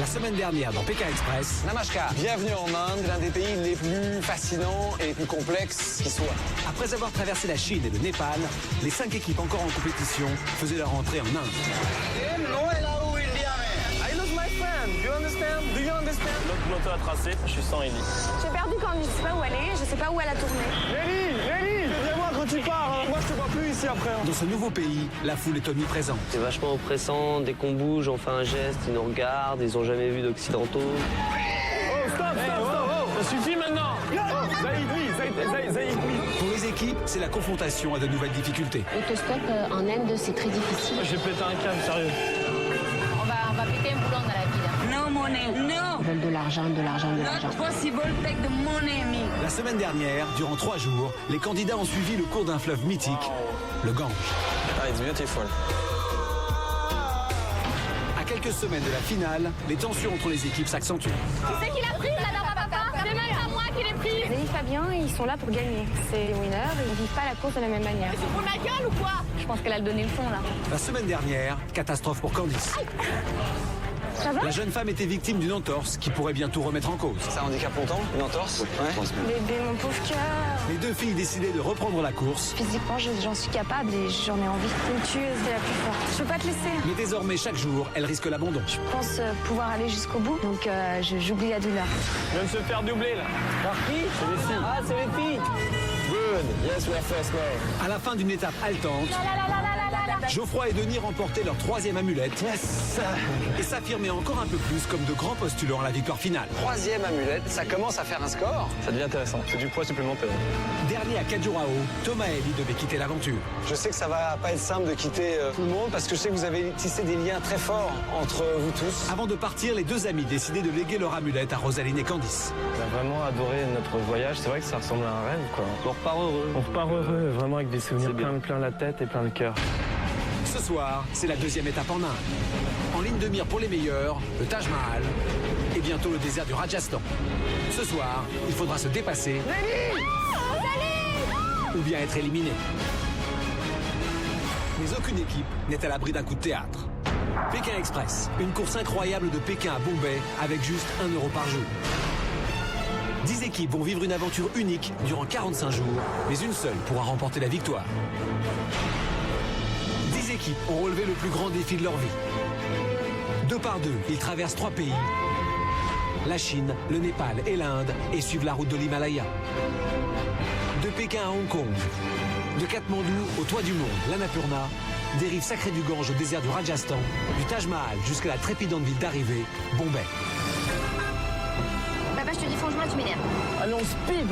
La semaine dernière dans Pékin Express. Namaskar, bienvenue en Inde, l'un des pays les plus fascinants et les plus complexes qui soit. Après avoir traversé la Chine et le Népal, les 5 équipes encore en compétition faisaient leur entrée en Inde. Notre moto a tracé, je suis sans Ellie. J'ai perdu Candy, je sais pas où elle est, je sais pas où elle a tourné. Ellie, viens voir quand tu pars. Moi, je te vois plus ici après. Dans ce nouveau pays, la foule est omniprésente. C'est vachement oppressant, dès qu'on bouge, on fait un geste, ils nous regardent, ils ont jamais vu d'occidentaux. Oh, stop. Ça suffit maintenant. Zaïd. Pour les équipes, c'est la confrontation à de nouvelles difficultés. L'autostop en Inde, c'est très difficile. J'ai pété un câble, sérieux. On va péter un boulon dans la ville. No money, no. Ils veulent de l'argent. Not possible, take the money, me. La semaine dernière, durant 3 jours, les candidats ont suivi le cours d'un fleuve mythique, le Gange. Ah, it's beautiful. À quelques semaines de la finale, les tensions entre les équipes s'accentuent. Tu sais qui l'a prise, là, papa? C'est même pas moi qui l'ai prise. Zé et Fabien, ils sont là pour gagner. C'est les winners, ils vivent pas la course de la même manière. C'est pour ma gueule ou quoi? Je pense qu'elle a donné le fond, là. La semaine dernière, catastrophe pour Candice. Ça va? La jeune femme était victime d'une entorse qui pourrait bientôt remettre en cause. Ça handicape longtemps, une entorse? Ouais. Bébé, mon pauvre cœur. Les 2 filles décidaient de reprendre la course, Physiquement, j'en suis capable et j'en ai envie. Une tueuse, c'est la plus forte. Je peux pas te laisser. mais désormais chaque jour, elle risque l'abandon. Je pense pouvoir aller jusqu'au bout, donc j'oublie la douleur. Je viens de se faire doubler là. Par qui? C'est les filles. Ah, c'est les filles. Good, yes, we are first now. À la fin d'une étape haletante, Geoffroy et Denis remportaient leur 3e amulette Yes. et s'affirmaient encore un peu plus comme de grands postulants à la victoire finale. 3e amulette, ça commence à faire un score. Ça devient intéressant. C'est du poids supplémentaire. Dernier à Khajuraho, Thomas et Ellie devaient quitter l'aventure. Je sais que ça va pas être simple de quitter tout le monde parce que je sais que vous avez tissé des liens très forts entre vous tous. Avant de partir, les 2 amis décidaient de léguer leur amulette à Rosaline et Candice. On a vraiment adoré notre voyage. C'est vrai que ça ressemble à un rêve, quoi. On repart heureux. On repart heureux, vraiment avec des souvenirs plein la tête et plein le cœur. Ce soir, c'est la 2e étape en Inde. En ligne de mire pour les meilleurs, le Taj Mahal et bientôt le désert du Rajasthan. Ce soir, il faudra se dépasser ou bien être éliminé. Mais aucune équipe n'est à l'abri d'un coup de théâtre. Pékin Express, une course incroyable de Pékin à Bombay avec juste 1 euro par jour. 10 équipes vont vivre une aventure unique durant 45 jours, mais une seule pourra remporter la victoire. 10 équipes ont relevé le plus grand défi de leur vie. 2 par 2, ils traversent 3 pays. La Chine, le Népal et l'Inde et suivent la route de l'Himalaya. De Pékin à Hong Kong, de Katmandou au toit du monde, l'Annapurna, des rives sacrées du Gange au désert du Rajasthan, du Taj Mahal jusqu'à la trépidante ville d'arrivée, Bombay. Papa, je te dis franchement, tu m'énerves. Allez, on speed,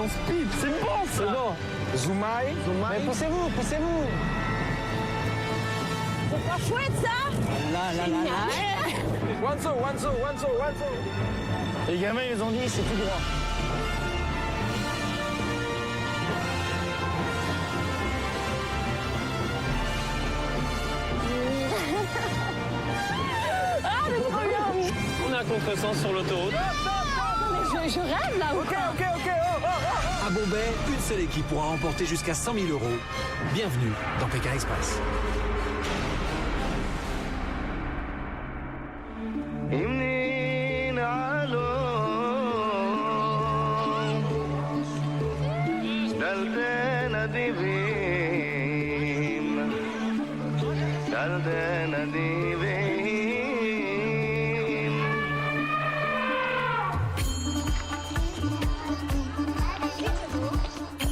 c'est bon ça. C'est bon. Zoumaï. Mais poussez-vous. C'est pas chouette, ça? One so. Les gamins, ils ont dit, c'est tout droit. On est à contresens sur l'autoroute. Je rêve, là, ou quoi? À Bombay, une seule équipe pourra remporter jusqu'à 100 000 euros. Bienvenue dans Pékin Express.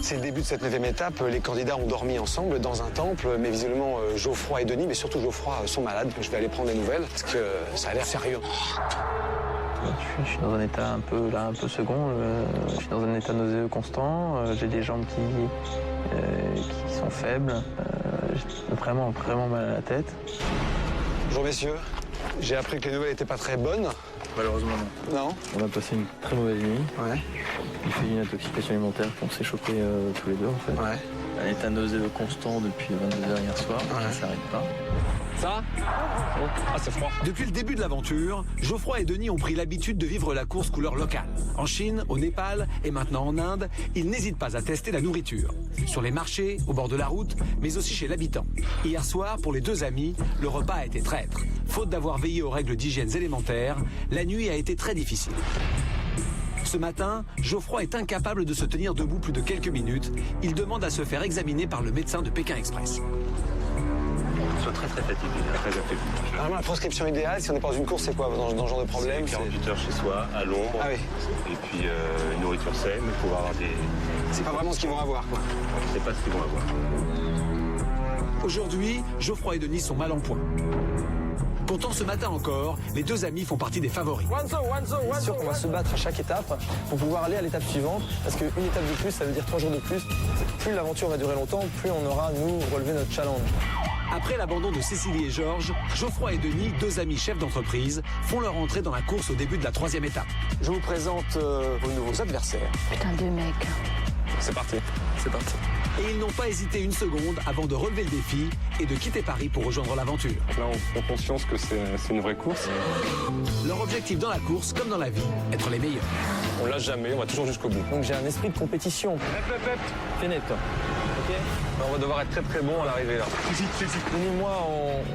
C'est le début de cette 9e étape. Les candidats ont dormi ensemble dans un temple, mais visiblement Geoffroy et Denis, mais surtout Geoffroy, sont malades. Je vais aller prendre des nouvelles parce que ça a l'air sérieux. Je suis dans un état un peu second. Je suis dans un état nauséeux constant. J'ai des jambes qui sont faibles. J'ai vraiment mal à la tête. Bonjour messieurs. J'ai appris que les nouvelles n'étaient pas très bonnes. Malheureusement, non. Non? On a passé une très mauvaise nuit. Ouais. Il fait une intoxication alimentaire qu'on s'est chopé tous les deux en fait. Ouais. Un état nauséeux constant depuis 22h hier soir, Ouais. ça ne s'arrête pas. Ça Ah, c'est froid. Depuis le début de l'aventure, Geoffroy et Denis ont pris l'habitude de vivre la course couleur locale. En Chine, au Népal et maintenant en Inde, ils n'hésitent pas à tester la nourriture. Sur les marchés, au bord de la route, mais aussi chez l'habitant. Hier soir, pour les deux amis, le repas a été traître. Faute d'avoir veillé aux règles d'hygiène élémentaires, la nuit a été très difficile. Ce matin, Geoffroy est incapable de se tenir debout plus de quelques minutes. Il demande à se faire examiner par le médecin de Pékin Express. Je suis très fatigué. Très fatigué. Vraiment, la prescription idéale, si on est pas dans une course, c'est quoi dans ce genre de problème? 48 heures chez soi, à l'ombre. Ah oui. Et puis une nourriture saine pour avoir des... C'est pas vraiment ce qu'ils vont avoir, quoi. C'est pas ce qu'ils vont avoir. Aujourd'hui, Geoffroy et Denis sont mal en point. Pourtant, ce matin encore, les deux amis font partie des favoris. C'est sûr qu'on va se battre à chaque étape pour pouvoir aller à l'étape suivante. Parce qu'une étape de plus, ça veut dire 3 jours de plus. Plus l'aventure va durer longtemps, plus on aura, nous, relevé notre challenge. Après l'abandon de Cécilie et Georges, Geoffroy et Denis, deux amis chefs d'entreprise, font leur entrée dans la course au début de la 3e étape. Je vous présente vos nouveaux adversaires. Putain de mec. C'est parti. C'est parti. Et ils n'ont pas hésité une seconde avant de relever le défi et de quitter Paris pour rejoindre l'aventure. Là, on prend conscience que c'est une vraie course. Leur objectif dans la course, comme dans la vie, être les meilleurs. On lâche jamais, on va toujours jusqu'au bout. Donc j'ai un esprit de compétition. Fais net, toi. Ok. On va devoir être très très bon à l'arrivée là. Denis et moi,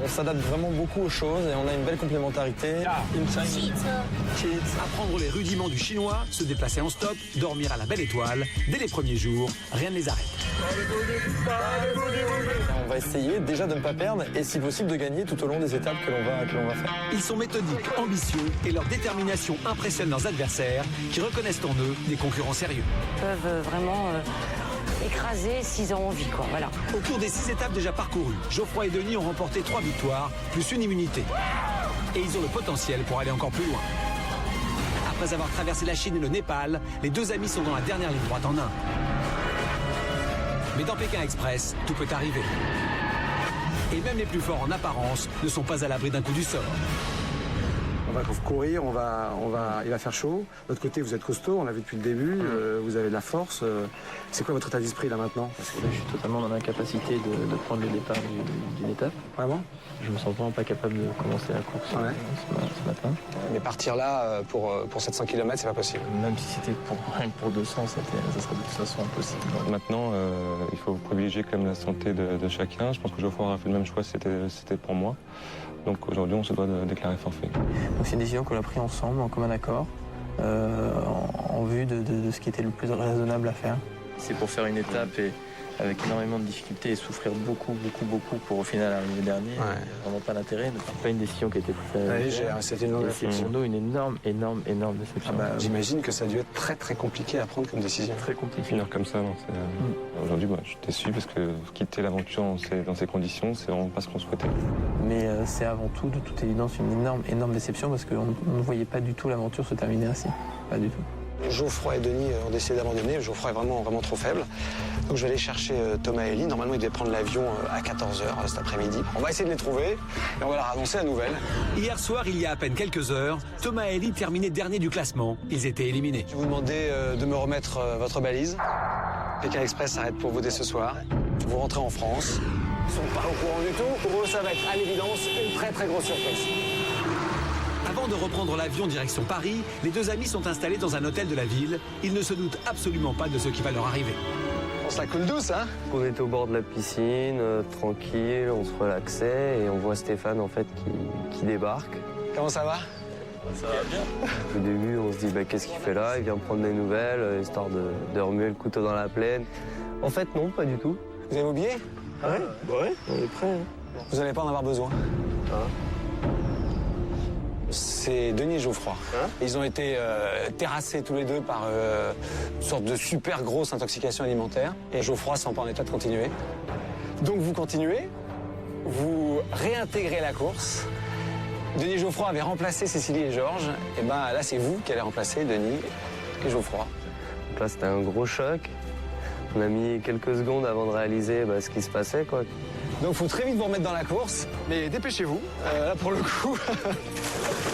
on s'adapte vraiment beaucoup aux choses et on a une belle complémentarité. Apprendre les rudiments du chinois, se déplacer en stop, dormir à la belle étoile. Dès les premiers jours, rien ne les arrête. On va essayer déjà de ne pas perdre et si possible de gagner tout au long des étapes que l'on va faire. Ils sont méthodiques, ambitieux et leur détermination impressionne leurs adversaires qui reconnaissent en eux des concurrents sérieux. Ils peuvent vraiment écraser s'ils ont envie, quoi. Voilà. Au cours des 6 étapes déjà parcourues, Geoffroy et Denis ont remporté 3 victoires, plus une immunité. Et ils ont le potentiel pour aller encore plus loin. Après avoir traversé la Chine et le Népal, les deux amis sont dans la dernière ligne droite en Inde. Mais dans Pékin Express, tout peut arriver. Et même les plus forts en apparence ne sont pas à l'abri d'un coup du sort. On va courir, il va faire chaud. De l'autre côté, vous êtes costaud, on l'a vu depuis le début, vous avez de la force. C'est quoi votre état d'esprit là maintenant? Parce que là, je suis totalement dans l'incapacité de prendre le départ d'une étape. Vraiment? Je me sens vraiment pas capable de commencer la course ce matin. Mais partir là pour 700 km, c'est pas possible. Même si c'était pour 200, ça serait de toute façon impossible. Maintenant, il faut privilégier quand même la santé de chacun. Je pense que Geoffroy aura fait le même choix si c'était pour moi. Donc aujourd'hui, on se doit de déclarer forfait. Donc c'est une décision qu'on a prise ensemble, en commun accord, en vue de ce qui était le plus raisonnable à faire. C'est pour faire une étape et avec énormément de difficultés et souffrir beaucoup pour au final arriver dernier. Il n'y a vraiment pas d'intérêt. C'est pas une décision qui a été prise. C'était une longue réflexion. Une énorme déception. J'imagine que ça a dû être très très compliqué à prendre comme décision. Très compliqué. Finir comme ça, non, aujourd'hui, je suis déçu parce que quitter l'aventure dans ces conditions, c'est vraiment pas ce qu'on souhaitait. Mais c'est avant tout, de toute évidence, une énorme déception parce qu'on ne voyait pas du tout l'aventure se terminer ainsi. Pas du tout. Geoffroy et Denis ont décidé d'abandonner. Geoffroy est vraiment trop faible. Donc je vais aller chercher Thomas et Ellie. Normalement, ils devaient prendre l'avion à 14h cet après-midi. On va essayer de les trouver et on va leur annoncer la nouvelle. Hier soir, il y a à peine quelques heures, Thomas et Ellie terminaient dernier du classement. Ils étaient éliminés. Je vais vous demander de me remettre votre balise. Pékin Express s'arrête pour vous dès ce soir. Vous rentrez en France. Ils sont pas au courant du tout. Pour eux, ça va être à l'évidence une très très grosse surprise. Avant de reprendre l'avion direction Paris, les deux amis sont installés dans un hôtel de la ville. Ils ne se doutent absolument pas de ce qui va leur arriver. On se la coule douce, hein? On était au bord de la piscine, tranquille, on se relaxait et on voit Stéphane en fait qui débarque. Comment ça va? Ça va bien. Au début, on se dit qu'est-ce qu'il fait là? Il vient prendre des nouvelles, histoire de remuer le couteau dans la plaine. En fait, non, pas du tout. Vous avez vos billets? Ouais, on est prêts. Hein. Vous n'allez pas en avoir besoin. C'est Denis et Geoffroy. Ils ont été terrassés tous les deux par une sorte de super grosse intoxication alimentaire. Et Geoffroy ne sent pas en état de continuer. Donc vous continuez, vous réintégrez la course. Denis et Geoffroy avaient remplacé Cécilie et Georges. Et là, c'est vous qui allez remplacer Denis et Geoffroy. Donc là, c'était un gros choc. On a mis quelques secondes avant de réaliser ce qui se passait, quoi. Donc, il faut très vite vous remettre dans la course. Mais dépêchez-vous, là, pour le coup.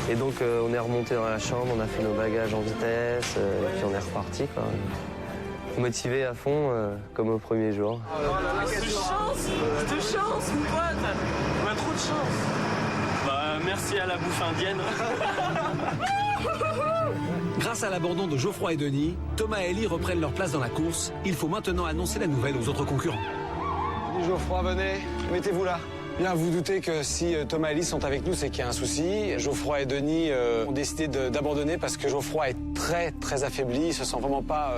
Et donc, on est remonté dans la chambre, on a fait nos bagages en vitesse, et puis on est reparti, quoi. Motivé à fond, comme au premier jour. De chance, mon pote. On a trop de Bah, merci à la bouffe indienne. Grâce à l'abandon de Geoffroy et Denis, Thomas et Ellie reprennent leur place dans la course. Il faut maintenant annoncer la nouvelle aux autres concurrents. Geoffroy, venez, mettez-vous là. Bien, vous doutez que si Thomas et Ellie sont avec nous, c'est qu'il y a un souci. Geoffroy et Denis ont décidé d'abandonner parce que Geoffroy est très, très affaibli. Il se sent vraiment pas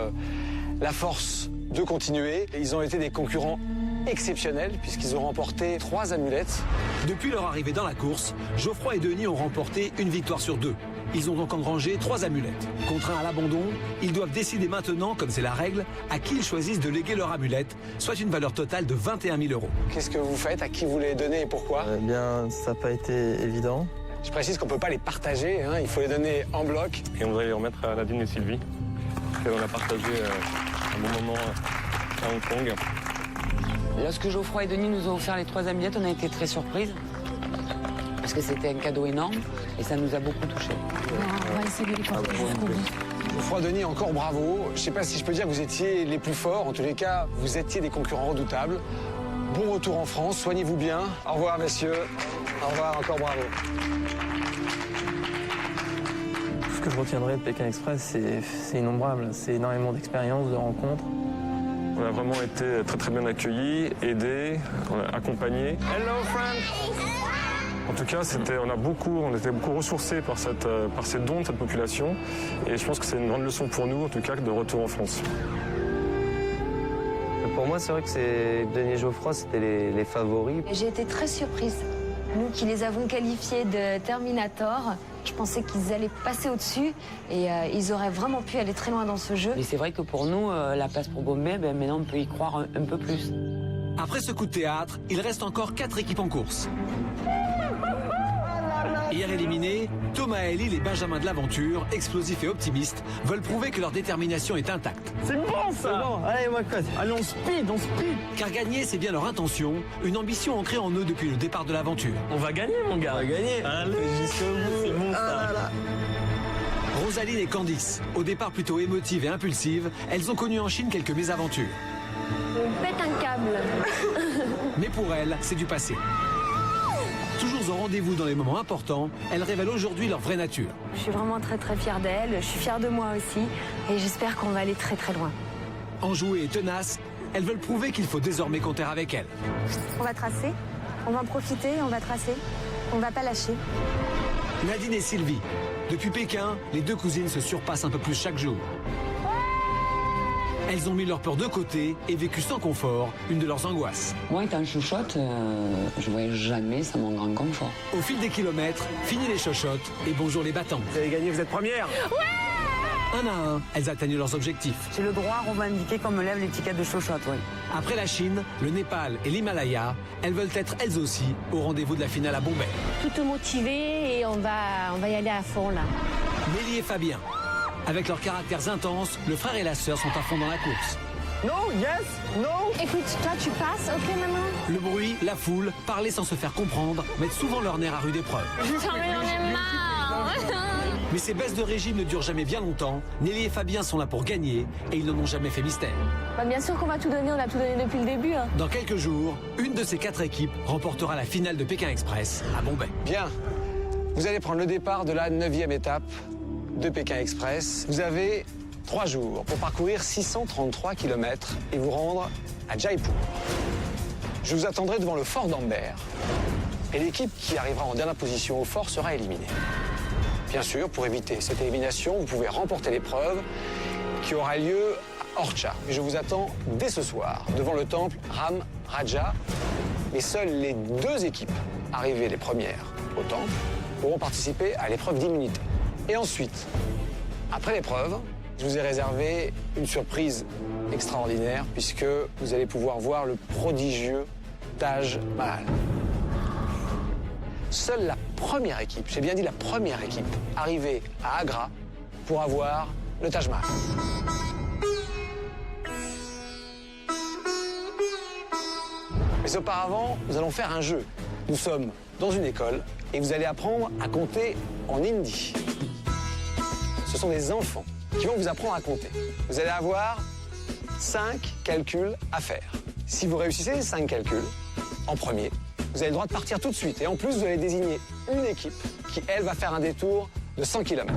la force de continuer. Ils ont été des concurrents exceptionnels puisqu'ils ont remporté 3 amulettes. Depuis leur arrivée dans la course, Geoffroy et Denis ont remporté une victoire sur 2. Ils ont donc engrangé 3 amulettes. Contraints à l'abandon, ils doivent décider maintenant, comme c'est la règle, à qui ils choisissent de léguer leur amulette, soit une valeur totale de 21 000 €. Qu'est-ce que vous faites? À qui vous les donnez et pourquoi? Bien, ça n'a pas été évident. Je précise qu'on ne peut pas les partager, hein, il faut les donner en bloc. Et on voudrait les remettre à Nadine et Sylvie. Et on a partagé un bon moment à Hong Kong. Lorsque Geoffroy et Denis nous ont offert les 3 amulettes, on a été très surprises. Parce que c'était un cadeau énorme et ça nous a beaucoup touchés. On va essayer de les porter jusqu'au bout. Geoffroy, Denis, encore bravo. Je ne sais pas si je peux dire que vous étiez les plus forts. En tous les cas, vous étiez des concurrents redoutables. Bon retour en France, soignez-vous bien. Au revoir, messieurs. Au revoir, encore bravo. Tout ce que je retiendrai de Pékin Express, c'est innombrable. C'est énormément d'expériences, de rencontres. On a vraiment été très très bien accueillis, aidés, accompagnés. Hello, friend. En tout cas, on était beaucoup ressourcés par ces dons de cette population. Et je pense que c'est une grande leçon pour nous, en tout cas, de retour en France. Pour moi, c'est vrai que Denis et Geoffroy, c'était les favoris. J'ai été très surprise. Nous qui les avons qualifiés de Terminator, je pensais qu'ils allaient passer au-dessus et ils auraient vraiment pu aller très loin dans ce jeu. Mais c'est vrai que pour nous, la place pour Bombay, maintenant on peut y croire un peu plus. Après ce coup de théâtre, il reste encore 4 équipes en course. Hier éliminés, Thomas et Ellie, les benjamins de l'aventure, explosifs et optimistes, veulent prouver que leur détermination est intacte. C'est bon ça! C'est bon, allez, moi cote. Allez, on speed. Car gagner, c'est bien leur intention, une ambition ancrée en eux depuis le départ de l'aventure. On va gagner, mon gars. On va gagner. Allez, jusqu'au bout. C'est bon ça. Rosaline et Candice, au départ plutôt émotives et impulsives, elles ont connu en Chine quelques mésaventures. On pète un câble. Mais pour elles, c'est du passé. Toujours au rendez-vous dans les moments importants, elles révèlent aujourd'hui leur vraie nature. Je suis vraiment très très fière d'elle, je suis fière de moi aussi et j'espère qu'on va aller très très loin. Enjouées et tenaces, elles veulent prouver qu'il faut désormais compter avec elles. On va tracer, on va en profiter, on va tracer, on va pas lâcher. Nadine et Sylvie. Depuis Pékin, les 2 cousines se surpassent un peu plus chaque jour. Elles ont mis leur peur de côté et vécu sans confort une de leurs angoisses. Moi, étant chouchotte, je voyais jamais ça mon grand confort. Au fil des kilomètres, fini les chochottes et bonjour les battants. Vous avez gagné, vous êtes première. Un à un, elles atteignent leurs objectifs. C'est le droit revendiqué qu'on me lève l'étiquette de chouchotte, oui. Après la Chine, le Népal et l'Himalaya, elles veulent être elles aussi au rendez-vous de la finale à Bombay. Toutes motivées et on va y aller à fond là. Mélie et Fabien. Avec leurs caractères intenses, le frère et la sœur sont à fond dans la course. Non, yes, non. Écoute, toi tu passes, ok maman? Le bruit, la foule, parler sans se faire comprendre, mettent souvent leur nerf à rude épreuve. J'en ai marre. Mais ces baisses de régime ne durent jamais bien longtemps. Nelly et Fabien sont là pour gagner et ils n'en ont jamais fait mystère. Bah, bien sûr qu'on va tout donner, on a tout donné depuis le début. Hein. Dans quelques jours, une de ces 4 équipes remportera la finale de Pékin Express à Bombay. Bien, vous allez prendre le départ de la 9e étape de Pékin Express. Vous avez 3 jours pour parcourir 633 km et vous rendre à Jaipur. Je vous attendrai devant le fort d'Amber et l'équipe qui arrivera en dernière position au fort sera éliminée. Bien sûr, pour éviter cette élimination, vous pouvez remporter l'épreuve qui aura lieu à Orcha. Je vous attends dès ce soir devant le temple Ram Raja. Mais seules les 2 équipes arrivées les premières au temple pourront participer à l'épreuve d'immunité. Et ensuite, après l'épreuve, je vous ai réservé une surprise extraordinaire puisque vous allez pouvoir voir le prodigieux Taj Mahal. Seule la première équipe, j'ai bien dit la première équipe, arrivée à Agra pour avoir le Taj Mahal. Mais auparavant, nous allons faire un jeu. Nous sommes dans une école et vous allez apprendre à compter en hindi. Ce sont des enfants qui vont vous apprendre à compter. Vous allez avoir 5 calculs à faire. Si vous réussissez les 5 calculs, en premier, Vous avez le droit de partir tout de suite. Et en plus, vous allez désigner une équipe qui, elle, va faire un détour de 100 km.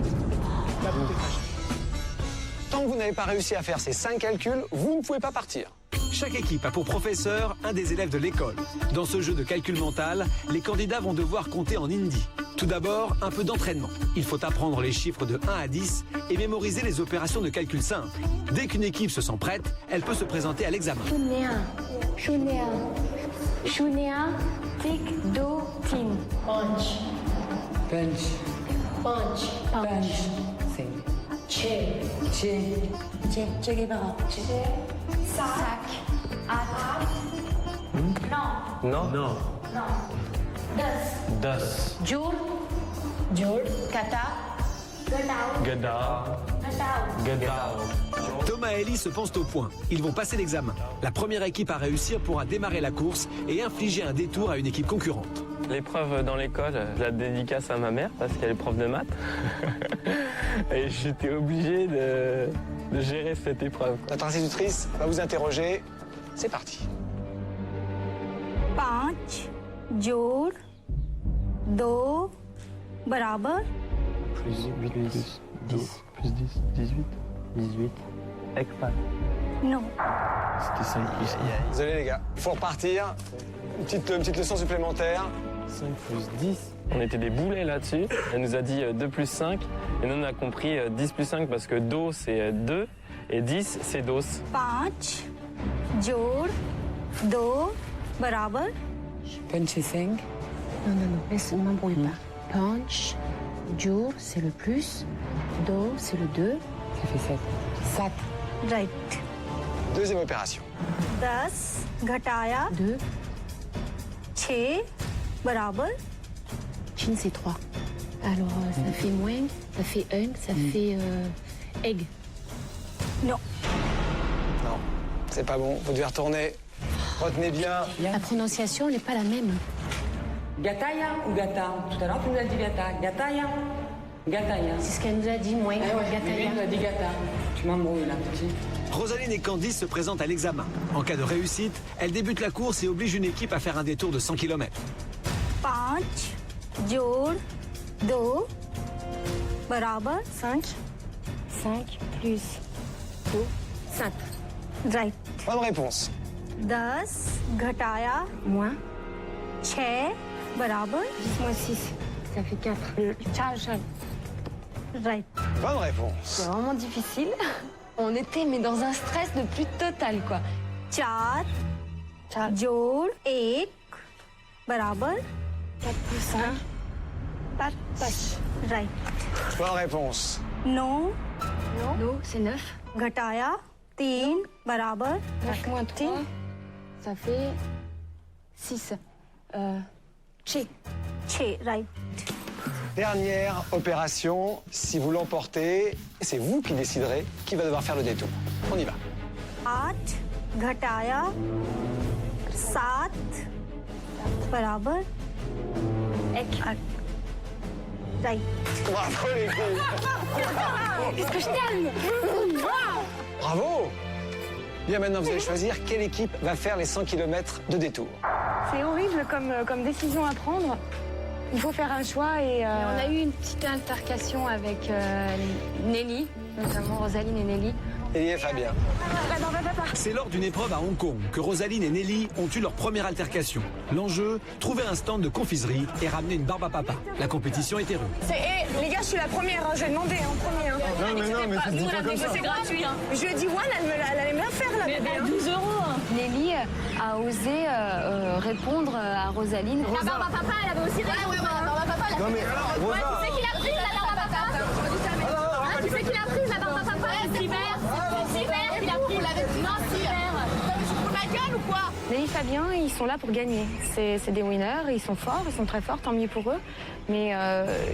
Tant que vous n'avez pas réussi à faire ces 5 calculs, vous ne pouvez pas partir. Chaque équipe a pour professeur un des élèves de l'école. Dans ce jeu de calcul mental, les candidats vont devoir compter en hindi. Tout d'abord, un peu d'entraînement. Il faut apprendre les chiffres de 1 à 10 et mémoriser les opérations de calcul simples. Dès qu'une équipe se sent prête, elle peut se présenter à l'examen. Shunea, tik, do, tin. Punch. Punch. Punch. Punch. C'est Che. Che. Che Guevara. Sac. At. Non. Das. Jur. Kata. Thomas et Ellie se pensent au point. Ils vont passer l'examen. La première équipe à réussir pourra démarrer la course et infliger un détour à une équipe concurrente. L'épreuve dans l'école, je la dédicace à ma mère parce qu'elle est prof de maths. Et j'étais obligé de gérer cette épreuve. Notre institutrice va vous interroger. C'est parti. 5 जोड़ 2 बराबर Plus 8, 10, plus 10, 18. 18. Ekpat. Non. C'était 5 plus 1. Désolé les gars, il faut repartir. Une petite leçon supplémentaire. 5 plus 10. On était des boulets là-dessus. Elle nous a dit 2 plus 5. Et nous, on a compris 10 plus 5 parce que do, c'est 2. Et 10, c'est dos. 5 जोड़ 2 बराबर Punch et 5. Non, laisse, ne m'embrouille pas. Punch, jour, c'est le plus. Do, c'est le 2. Ça fait 7. 7. Right Deuxième opération. 10 घटाया 2. 6 बराबर Chine, c'est 3. Alors, ça fait moins, ça fait 1, ça fait egg. non Non, c'est pas bon. Vous devez retourner. Retenez bien. La prononciation n'est pas la même. Gataya ou gata? Tout à l'heure, tu nous as dit gata. Gataya. Gataya. C'est ce qu'elle nous a dit, moins. Lui, il nous a dit gata. Tu m'embrouilles là, petit. Rosaline et Candice se présentent à l'examen. En cas de réussite, elles débutent la course et obligent une équipe à faire un détour de 100 km. 5 जोड़ 2 बराबर 5 5 plus 2, 5. Right Bonne réponse. 10 घटाया Moins 6 बराबर moins 6. Ça fait 4. Right Bonne réponse. C'est vraiment difficile. On était mais dans un stress de plus total quoi. 4 जोड़ 1 बराबर 4 plus 5. 5 right Bonne réponse. 9 Non, c'est 9. घटाया 3 बराबर 9 moins 3, ça fait 6. 6 right Dernière opération. Si vous l'emportez, c'est vous qui déciderez qui va devoir faire le détour. On y va. 8 घटाया 7 बराबर 8 right Bravo les filles. Qu'est-ce que je t'aime. Bravo. Bien, maintenant, vous allez choisir quelle équipe va faire les 100 km de détour. C'est horrible comme décision à prendre. Il faut faire un choix et... On a eu une petite altercation avec Nelly, notamment Rosaline et Nelly. Elie et Fabien. C'est lors d'une épreuve à Hong Kong que Rosaline et Nelly ont eu leur première altercation. L'enjeu, trouver un stand de confiserie et ramener une barbe à papa. La compétition était rude. les gars, je suis la première, hein, je vais demander en premier. Hein. Non, mais tu dis pas comme ça. C'est gratuit. Hein. Je lui ai dit, elle allait me la faire, là, bébé. 12 €. Nelly a osé répondre à Rosaline. La barbe à papa, elle avait aussi raison. La barbe à papa, Non mais Rosa. tu sais qui l'a prise, la barbe à papa? Tu sais qui l'a prise, la barbe à papa? C'est Cyber qui l'a pris. Non, Cyber. Tu te fous de ma gueule ou quoi? Nelly et Fabien, ils sont là pour gagner. C'est des winners, ils sont forts, ils sont très forts, tant mieux pour eux. Mais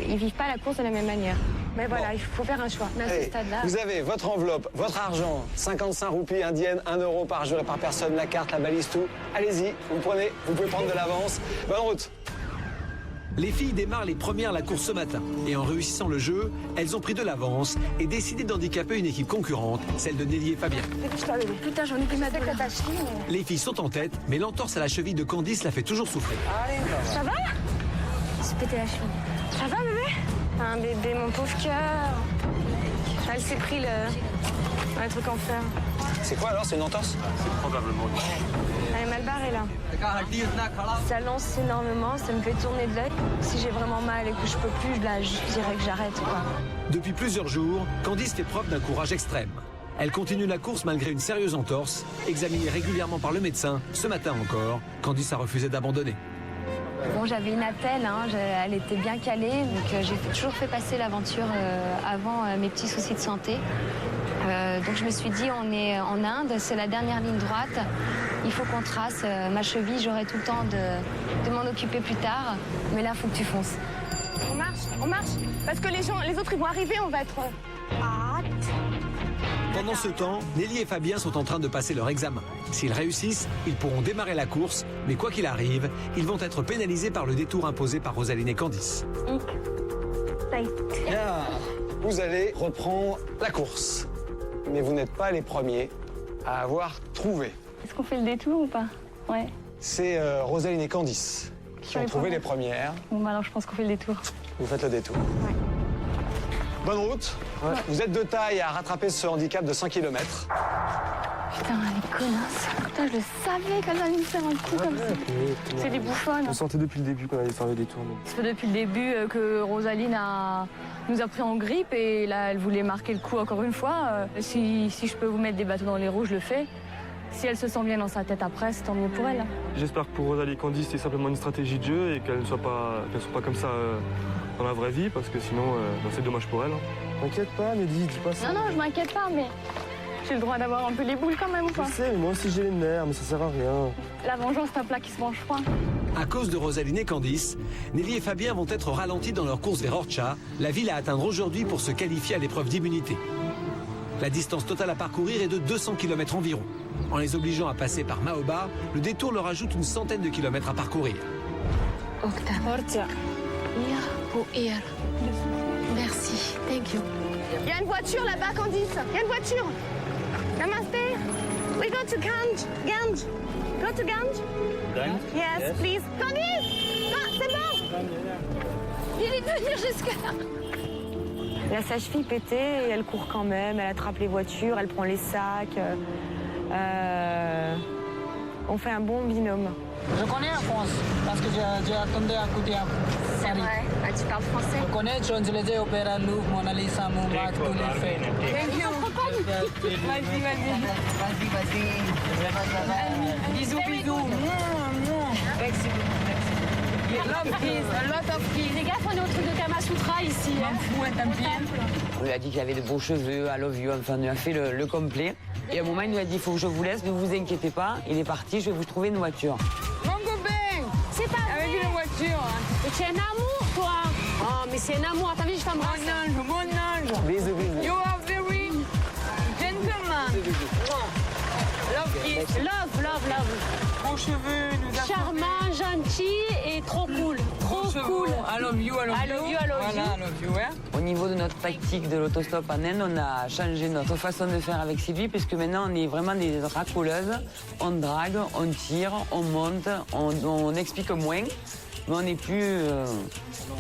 ils vivent pas la course de la même manière. Mais voilà, il faut faire un choix. Mais à ce Allez, stade-là. vous avez votre enveloppe, votre argent, 55 roupies indiennes, 1 € par jour et par personne, la carte, la balise, tout. Allez-y, vous pouvez prendre de l'avance. Bonne route. Les filles démarrent les premières la course ce matin. Et en réussissant le jeu, elles ont pris de l'avance et décidé d'handicaper une équipe concurrente, celle de Nelly et Fabien. Putain, j'en ai plus ma tête. Les filles sont en tête, mais l'entorse à la cheville de Candice la fait toujours souffrir. Ça va? Se péter la cheville. Ça va, bébé? Un bébé, mon pauvre cœur. Elle s'est pris le truc en fer. C'est quoi alors? C'est une entorse? Elle est mal barrée là. Ça lance énormément, ça me fait tourner de l'œil. Si j'ai vraiment mal et que je peux plus, je dirais que j'arrête, quoi. Depuis plusieurs jours, Candice fait preuve d'un courage extrême. Elle continue la course malgré une sérieuse entorse, examinée régulièrement par le médecin. Ce matin encore, Candice a refusé d'abandonner. Bon, j'avais une attelle, hein, elle était bien calée, donc j'ai toujours fait passer l'aventure avant mes petits soucis de santé. Donc je me suis dit, on est en Inde, c'est la dernière ligne droite, il faut qu'on trace. Ma cheville, j'aurai tout le temps de m'en occuper plus tard, mais là, il faut que tu fonces. On marche, parce que les autres ils vont arriver, on va être hâte. Pendant ce temps, Nelly et Fabien sont en train de passer leur examen. S'ils réussissent, ils pourront démarrer la course, mais quoi qu'il arrive, ils vont être pénalisés par le détour imposé par Rosaline et Candice. Bien. Vous allez reprendre la course. Mais vous n'êtes pas les premiers à avoir trouvé. Est-ce qu'on fait le détour ou pas? Ouais. C'est Rosaline et Candice qui ont trouvé les premières. Bon, bah alors je pense qu'on fait le détour. Vous faites le détour. Ouais. Bonne route. Ouais. Vous êtes de taille à rattraper ce handicap de 5 km. Putain, les connasses. Putain, je le savais qu'elle allait me faire un coup comme ça. C'est des bouffonnes. On sentait depuis le début qu'on allait faire le détour. Ça fait depuis le début que Rosaline nous a pris en grippe et là, elle voulait marquer le coup encore une fois. Si je peux vous mettre des bâtons dans les roues, je le fais. Si elle se sent bien dans sa tête après, c'est tant mieux pour elle. J'espère que pour Rosalie et Candice, c'est simplement une stratégie de jeu et qu'elles ne soient pas comme ça dans la vraie vie, parce que sinon, c'est dommage pour elles. T'inquiète pas, Nelly, dis pas ça. Non, je m'inquiète pas, mais j'ai le droit d'avoir un peu les boules quand même ou pas? Je sais, mais moi aussi j'ai les nerfs, mais ça sert à rien. La vengeance, c'est un plat qui se mange froid. À cause de Rosaline et Candice, Nelly et Fabien vont être ralentis dans leur course vers Orcha, la ville à atteindre aujourd'hui pour se qualifier à l'épreuve d'immunité. La distance totale à parcourir est de 200 km environ. En les obligeant à passer par Maoba, le détour leur ajoute une centaine de kilomètres à parcourir. Orcha. Merci, thank you. Il y a une voiture là-bas, Candice. Il y a une voiture. Namaste. We go to Ganj. Ganj. Go to Ganj. Ganj? Yes, please. Candice! Non, c'est bon. Il est de venir jusqu'à là. La sage-fille pétait et elle court quand même. Elle attrape les voitures, elle prend les sacs. On fait un bon binôme. Je connais la France parce que j'ai attendu à côté à C'est vrai. Ah, tu parles français? Je connais Champs-Élysées, Opéra, Louvre, Mona Lisa, Montmartre, tous les faits. Thank you. Vas-y. Bisous. Merci. Love kiss, a lot of kiss. Les gars, on est au truc de Kama Sutra ici. On lui a dit qu'il avait de beaux cheveux, I love you, enfin, on lui a fait le complet. Et à un moment, il nous a dit, il faut que je vous laisse, ne vous inquiétez pas. Il est parti, je vais vous trouver une voiture. Mon copain, c'est pas avec une voiture. Mais tu es un amour, toi. Oh, mais c'est un amour. T'as vu, je t'embrasse. Mon ange. Bisous. You are very gentleman. Love kiss. Love. Gros cheveux, nous avons... Charmant, gentil et trop cool. Trop cool. I love you. I love you. Voilà, I love you, ouais. Au niveau de notre tactique de l'autostop en Inde, on a changé notre façon de faire avec Sylvie, puisque maintenant on est vraiment des racoleuses. On drague, on tire, on monte, on explique moins, mais on n'est plus...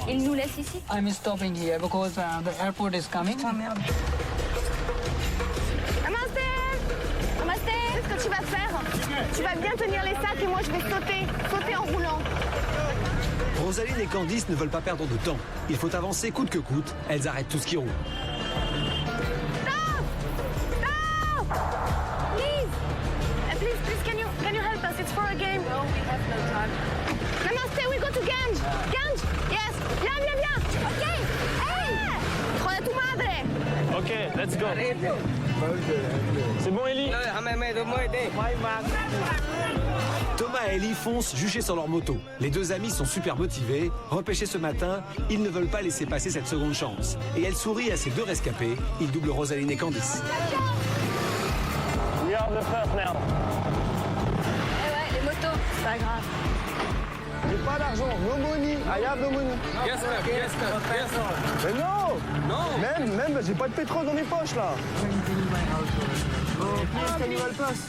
Il nous laisse ici? I'm stopping here because the airport is coming. Namaste. Qu'est-ce que tu vas faire? Tu vas bien tenir les sacs et moi je vais sauter en roulant. Rosaline et Candice ne veulent pas perdre de temps. Il faut avancer coûte que coûte. Elles arrêtent tout ce qui roule. Stop! Please, can you help us? It's for a game. No, we have no time. Namaste, we go to Ganj. Ganj? Yes. Viens. OK. Hey! Joder tu madre. Ok, let's go. C'est bon, Ellie? Thomas et Ellie foncent juchés sur leur moto. Les deux amis sont super motivés. Repêchés ce matin, ils ne veulent pas laisser passer cette seconde chance. Et elle sourit à ses deux rescapés. Ils doublent Rosaline et Candice. We are the first now. Ouais, les motos. C'est pas grave. Get pas d'argent. No money. I have no money. Yes, Mais non. Même, j'ai pas de pétrole dans mes poches là.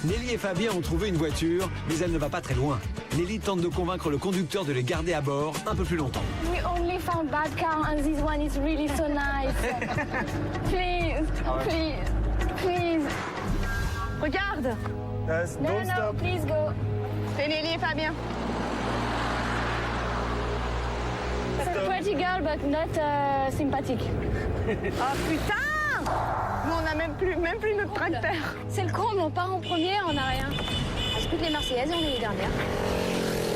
Nelly et Fabien ont trouvé une voiture, mais elle ne va pas très loin. Nelly tente de convaincre le conducteur de les garder à bord un peu plus longtemps. We only found bad car and this one is really so nice. Please. Regarde. Yes, No, don't stop. please go. C'est Nelly et Fabien. It's a pretty girl, but not sympathique. Ah putain! Nous on a même plus notre tracteur. C'est le comble, on part en premier, on n'a rien. Je plus que les Marseillaises et on est les dernières.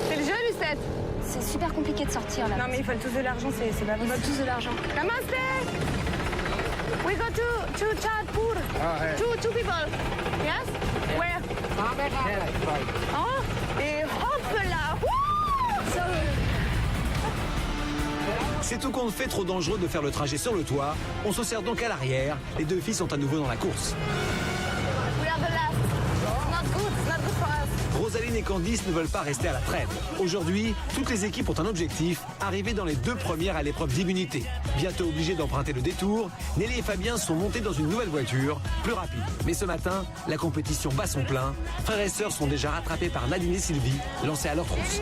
C'est le jeu, Lucette. C'est super compliqué de sortir là. Non mais ils veulent tous de l'argent, c'est pas Ils veulent tous de l'argent. Namaste! We go to Chatpur. Two people. Yes? Where? Oh, et hop là! C'est tout compte fait trop dangereux de faire le trajet sur le toit. On se sert donc à l'arrière. Les deux filles sont à nouveau dans la course. We are the last. It's not good for us. Rosaline et Candice ne veulent pas rester à la traîne. Aujourd'hui, toutes les équipes ont un objectif, arriver dans les 2 premières à l'épreuve d'immunité. Bientôt obligés d'emprunter le détour, Nelly et Fabien sont montés dans une nouvelle voiture, plus rapide. Mais ce matin, la compétition bat son plein. Frères et sœurs sont déjà rattrapés par Nadine et Sylvie, lancés à leur trousse.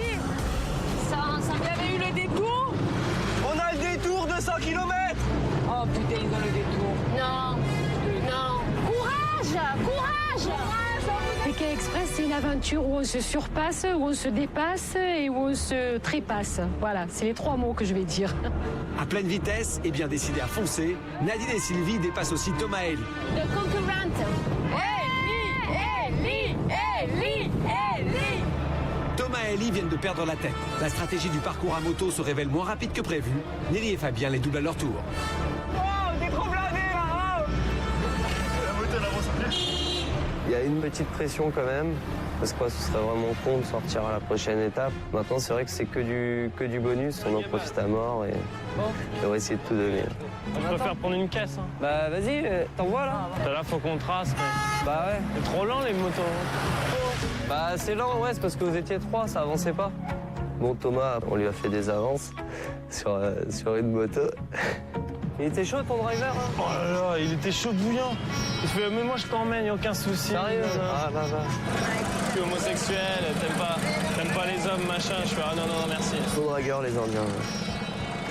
Ça avait eu le détour. On a le détour de 100 km. Oh putain, ils ont le détour. Non. Courage. Pékin Express, c'est une aventure où on se surpasse, où on se dépasse et où on se trépasse. Voilà, c'est les 3 mots que je vais dire. À pleine vitesse et bien décidés à foncer, Nadine et Sylvie dépassent aussi Thomas et Ellie. The concurrent. Ellie. Thomas et Ellie viennent de perdre la tête. La stratégie du parcours à moto se révèle moins rapide que prévu. Nelly et Fabien les doublent à leur tour. Oh, t'es trop blindé là. La moto elle avance plus. Il y a une petite pression quand même, parce que ce serait vraiment con de sortir à la prochaine étape. Maintenant, c'est vrai que c'est que du bonus, on en profite à mort et on va essayer de tout donner. Je préfère prendre une caisse. Hein. Bah vas-y, t'envoies là. Là, faut qu'on trace. Mais... Bah ouais. C'est trop lent les motos. Bah c'est lent, ouais, c'est parce que vous étiez 3, ça avançait pas. Bon, Thomas, on lui a fait des avances sur une moto. Il était chaud ton driver hein? Oh là là, il était chaud bouillant. Il fait, mais moi je t'emmène, y a aucun souci. Sérieux? Ah bah. Je suis homosexuel, t'aimes pas les hommes, machin. Je fais, ah non, merci. Ils sont dragueurs les Indiens.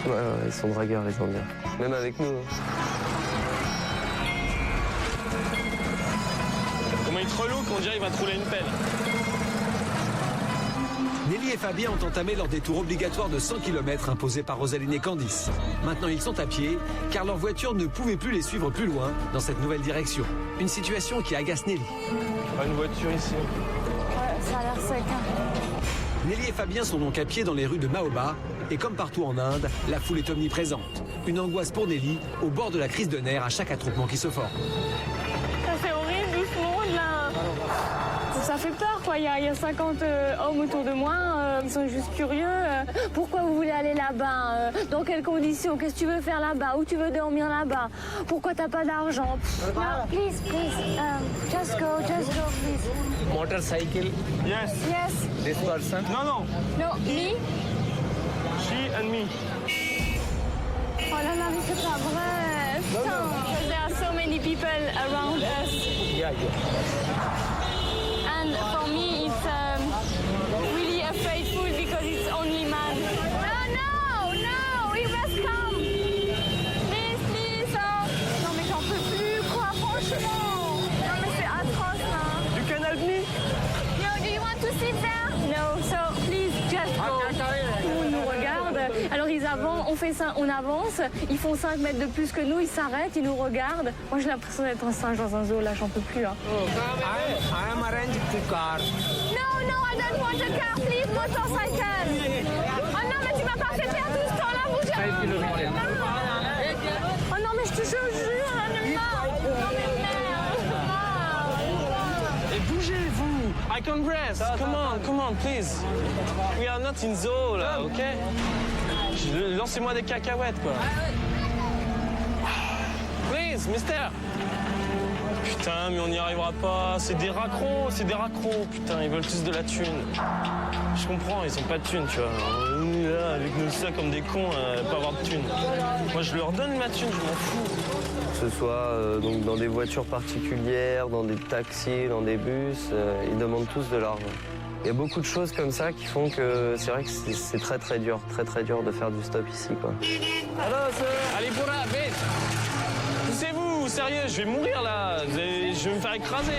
Ouais, ils sont dragueurs les Indiens. Même avec nous. Hein. Comment il te reloue qu'on dirait qu'il va te rouler une pelle. Nelly et Fabien ont entamé leur détour obligatoire de 100 km imposé par Rosaline et Candice. Maintenant, ils sont à pied, car leur voiture ne pouvait plus les suivre plus loin dans cette nouvelle direction. Une situation qui agace Nelly. Pas une voiture ici. Ouais, ça a l'air sec. Nelly et Fabien sont donc à pied dans les rues de Mahoba, et comme partout en Inde, la foule est omniprésente. Une angoisse pour Nelly, au bord de la crise de nerfs à chaque attroupement qui se forme. Ça fait horrible tout ce monde là. Ça fait peur quoi, il y a 50 hommes autour de moi, ils sont juste curieux. Pourquoi vous voulez aller là-bas? Dans quelles conditions? Qu'est-ce que tu veux faire là-bas? Où tu veux dormir là-bas? Pourquoi t'as pas d'argent? No, please. Just go, please. Motorcycle. Yes. This person. Non. No, me? She and me. Oh là là, mais c'est pas vrai. Putain. There are so many people around us. Yeah. And for me, it's really faithful because it's only man. No, he must come. Please. Non mais j'en peux plus, quoi, franchement. Non mais c'est atroce, hein. You can help me? No, do you want to sit there? No, so please just go. Tout le monde nous regarde. Alors ils avancent, on avance, ils font 5 mètres de plus que nous, ils s'arrêtent, ils nous regardent. Moi j'ai l'impression d'être un singe dans un zoo, là j'en peux plus. Hein. I am arranging the car. No, I don't want a car, please, motorcycle. Oh non, mais tu m'as pas fait faire tout ce temps-là, bouger. Oh non, mais je te jure, Et bougez-vous. I can rest. Come on, please. We are not in zoo là, ok? Lancez-moi des cacahuètes quoi. Please, mister. Putain, mais on n'y arrivera pas. C'est des raccros, putain, ils veulent tous de la thune. Je comprends, ils ont pas de thune, tu vois. On est là avec nos sacs comme des cons, pas avoir de thune. Moi, je leur donne ma thune, je m'en fous. Que ce soit donc dans des voitures particulières, dans des taxis, dans des bus, ils demandent tous de l'argent. Il y a beaucoup de choses comme ça qui font que c'est vrai que c'est très dur de faire du stop ici, quoi. Allez, Boura, vite. Poussez-vous, sérieux, je vais mourir là. Je vais me faire écraser.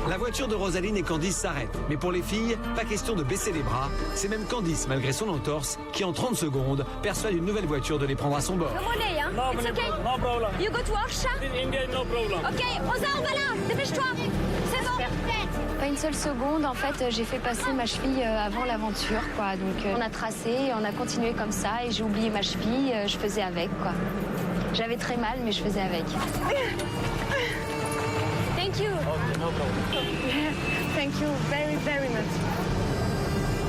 La voiture de Rosaline et Candice s'arrête. Mais pour les filles, pas question de baisser les bras. C'est même Candice, malgré son entorse, qui en 30 secondes persuade une nouvelle voiture de les prendre à son bord. Monnaie, hein? No, It's okay. no problem. You go to Orsha? In India, no problem. Ok, Rosa, on va là. Dépêche-toi. C'est bon. Pas une seule seconde, en fait, j'ai fait passer ma cheville avant l'aventure, quoi. Donc on a tracé, on a continué comme ça et j'ai oublié ma cheville, je faisais avec, quoi. J'avais très mal, mais je faisais avec. Thank you. Ok, no problem. Thank you very, very much.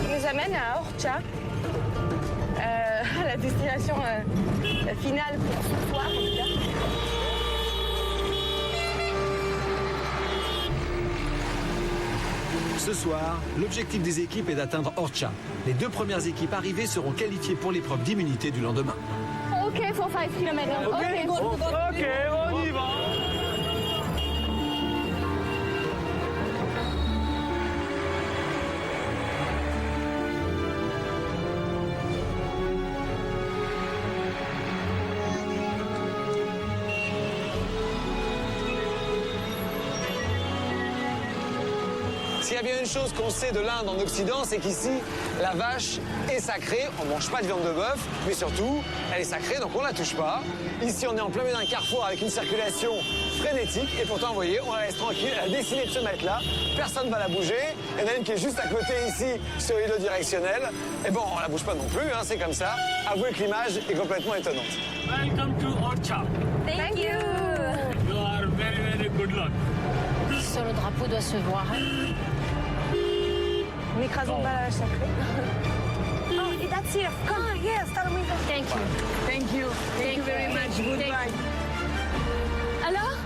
Il nous amène à Orcha, à la destination finale pour ce soir, en tout cas. Ce soir, l'objectif des équipes est d'atteindre Orcha. Les 2 premières équipes arrivées seront qualifiées pour l'épreuve d'immunité du lendemain. Ok, for 5 km. Ok, on y va. S'il y a bien une chose qu'on sait de l'Inde en Occident, c'est qu'ici, la vache est sacrée. On ne mange pas de viande de bœuf, mais surtout, elle est sacrée, donc on ne la touche pas. Ici, on est en plein milieu d'un carrefour avec une circulation frénétique. Et pourtant, vous voyez, on la laisse tranquille. Elle a décidé de se mettre là. Personne ne va la bouger. Il y en a une qui est juste à côté ici, sur l'îlot directionnel. Et bon, on ne la bouge pas non plus, hein, c'est comme ça. Avouez que l'image est complètement étonnante. Welcome to Orcha. Thank you. You are very, very good luck. Sur le drapeau doit se voir. N'écrasons pas la vache sacrée. Oh, that's here. Come on, yes, tell me. Thank you. Thank you. Thank you very much. Goodbye. Alors?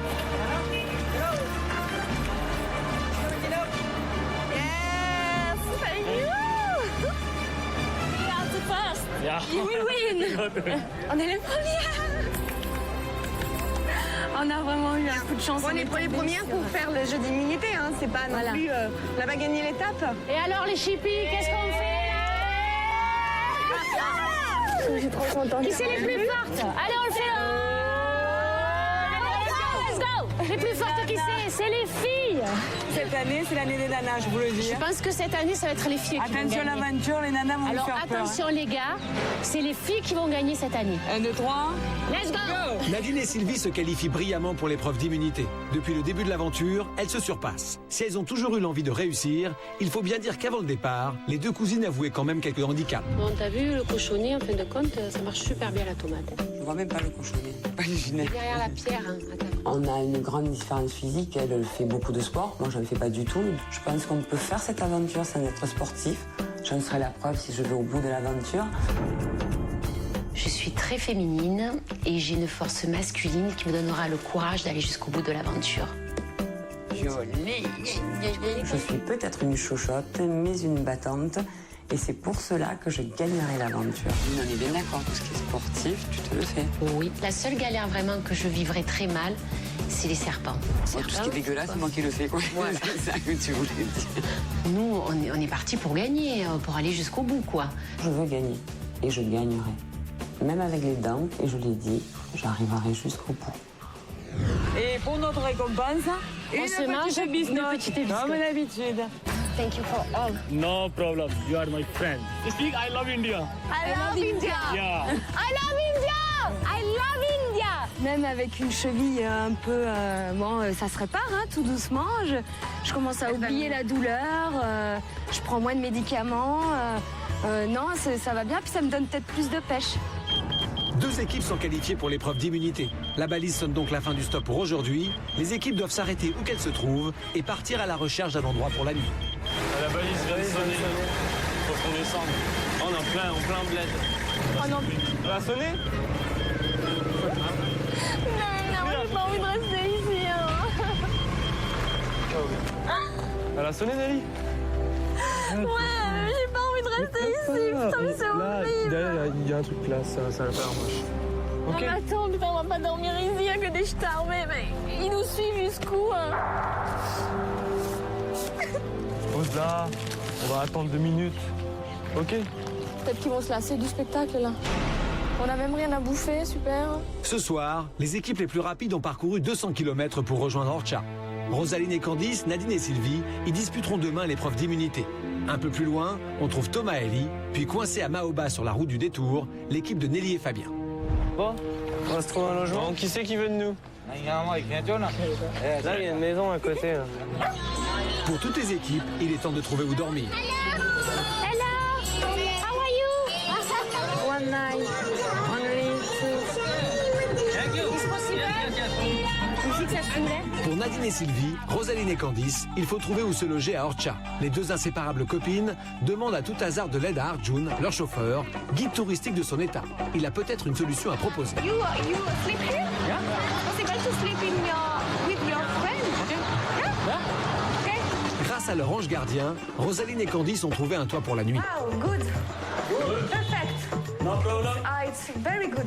Yes, thank you. We are the first. Yeah. You will win. On est les premières. On a vraiment eu un coup de chance. On est pour les premières pour faire le jeu d'immunité, hein. C'est pas non plus. On n'a pas gagné l'étape. Et alors les chippies, qu'est-ce qu'on fait Je suis trop contente. Qui c'est les plus fortes? Allez, on le fait. Let's go. Les plus fortes qui c'est les filles. Cette année, c'est l'année des nanas, je vous le dis. Je pense que cette année, ça va être les filles qui vont gagner. Attention l'aventure, les nanas vont Alors vous faire peur. attention les gars, c'est les filles qui vont gagner cette année. 1, 2, 3. Let's go. Nadine et Sylvie se qualifient brillamment pour l'épreuve d'immunité. Depuis le début de l'aventure, elles se surpassent. Si elles ont toujours eu l'envie de réussir, il faut bien dire qu'avant le départ, les 2 cousines avouaient quand même quelques handicaps. Bon, t'as vu le cochonnet, en fin de compte, ça marche super bien la tomate. Je vois même pas le cochonnet, pas le gilet. Derrière la pierre, hein. Attends. On a une grande différence physique. Elle fait beaucoup de sport. Moi, je ne fais pas du tout. Je pense qu'on peut faire cette aventure sans être sportif. J'en serai la preuve si je vais au bout de l'aventure. Je suis très féminine et j'ai une force masculine qui me donnera le courage d'aller jusqu'au bout de l'aventure. Jolie. Je suis peut-être une chochotte, mais une battante. Et c'est pour cela que je gagnerai l'aventure. On est bien d'accord, tout ce qui est sportif, tu te le fais. Oui, la seule galère vraiment que je vivrai très mal, c'est les serpents. Tout ce qui est dégueulasse, c'est moi qui le fais. Quoi. Voilà. C'est ça que tu voulais dire. Nous, on est partis pour gagner, pour aller jusqu'au bout, quoi. Je veux gagner et je gagnerai. Même avec les dents, et je l'ai dit, j'arriverai jusqu'au bout. Et pour notre récompense, On se mange une petite biscotte. Comme d'habitude. Thank you for all. No problem. You are my friend. You speak, I love India. I love India. Yeah. I love India. I love India. Même avec une cheville un peu... ça se répare, hein, tout doucement. Je commence à oublier la douleur. Je prends moins de médicaments. Non, ça va bien. Puis ça me donne peut-être plus de pêche. 2 équipes sont qualifiées pour l'épreuve d'immunité. La balise sonne donc la fin du stop pour aujourd'hui. Les équipes doivent s'arrêter où qu'elles se trouvent et partir à la recherche d'un endroit pour la nuit. La balise vient de sonner. Faut qu'on descende. On est en plein bled. Oh non. Elle va sonner? Non, j'ai pas envie de rester ici. Hein. Elle a sonné, Nelly? Ouais, j'ai pas envie de rester ici. Putain, mais c'est horrible. Derrière, il y a un truc là, ça va faire moche. Non, mais attends, putain, on va pas dormir ici, il y a que des stars, mais ils nous suivent jusqu'où hein? Pose là, on va attendre 2 minutes. Ok? Peut-être qu'ils vont se lasser du spectacle là. On a même rien à bouffer, super. Ce soir, les équipes les plus rapides ont parcouru 200 km pour rejoindre Orcha. Rosaline et Candice, Nadine et Sylvie y disputeront demain l'épreuve d'immunité. Un peu plus loin, on trouve Thomas et Ellie, puis coincés à Maoba sur la route du détour, l'équipe de Nelly et Fabien. Bon, on va se trouver un logement. Bon, qui c'est qui veut de nous? Là, il y a une maison à côté. Là. Pour toutes les équipes, il est temps de trouver où dormir. Hello! How are you? One night, only two. Is possible? Ici que ça se voulait? Pour Nadine et Sylvie, Rosaline et Candice, il faut trouver où se loger à Orcha. Les deux inséparables copines demandent à tout hasard de l'aide à Arjun, leur chauffeur, guide touristique de son état. Il a peut-être une solution à proposer. You sleep here? Yeah. Possible to sleep with your friend? Yeah? Okay. Grâce à leur ange gardien, Rosaline et Candice ont trouvé un toit pour la nuit. Wow, good. Perfect. No problem. Ah, it's very good.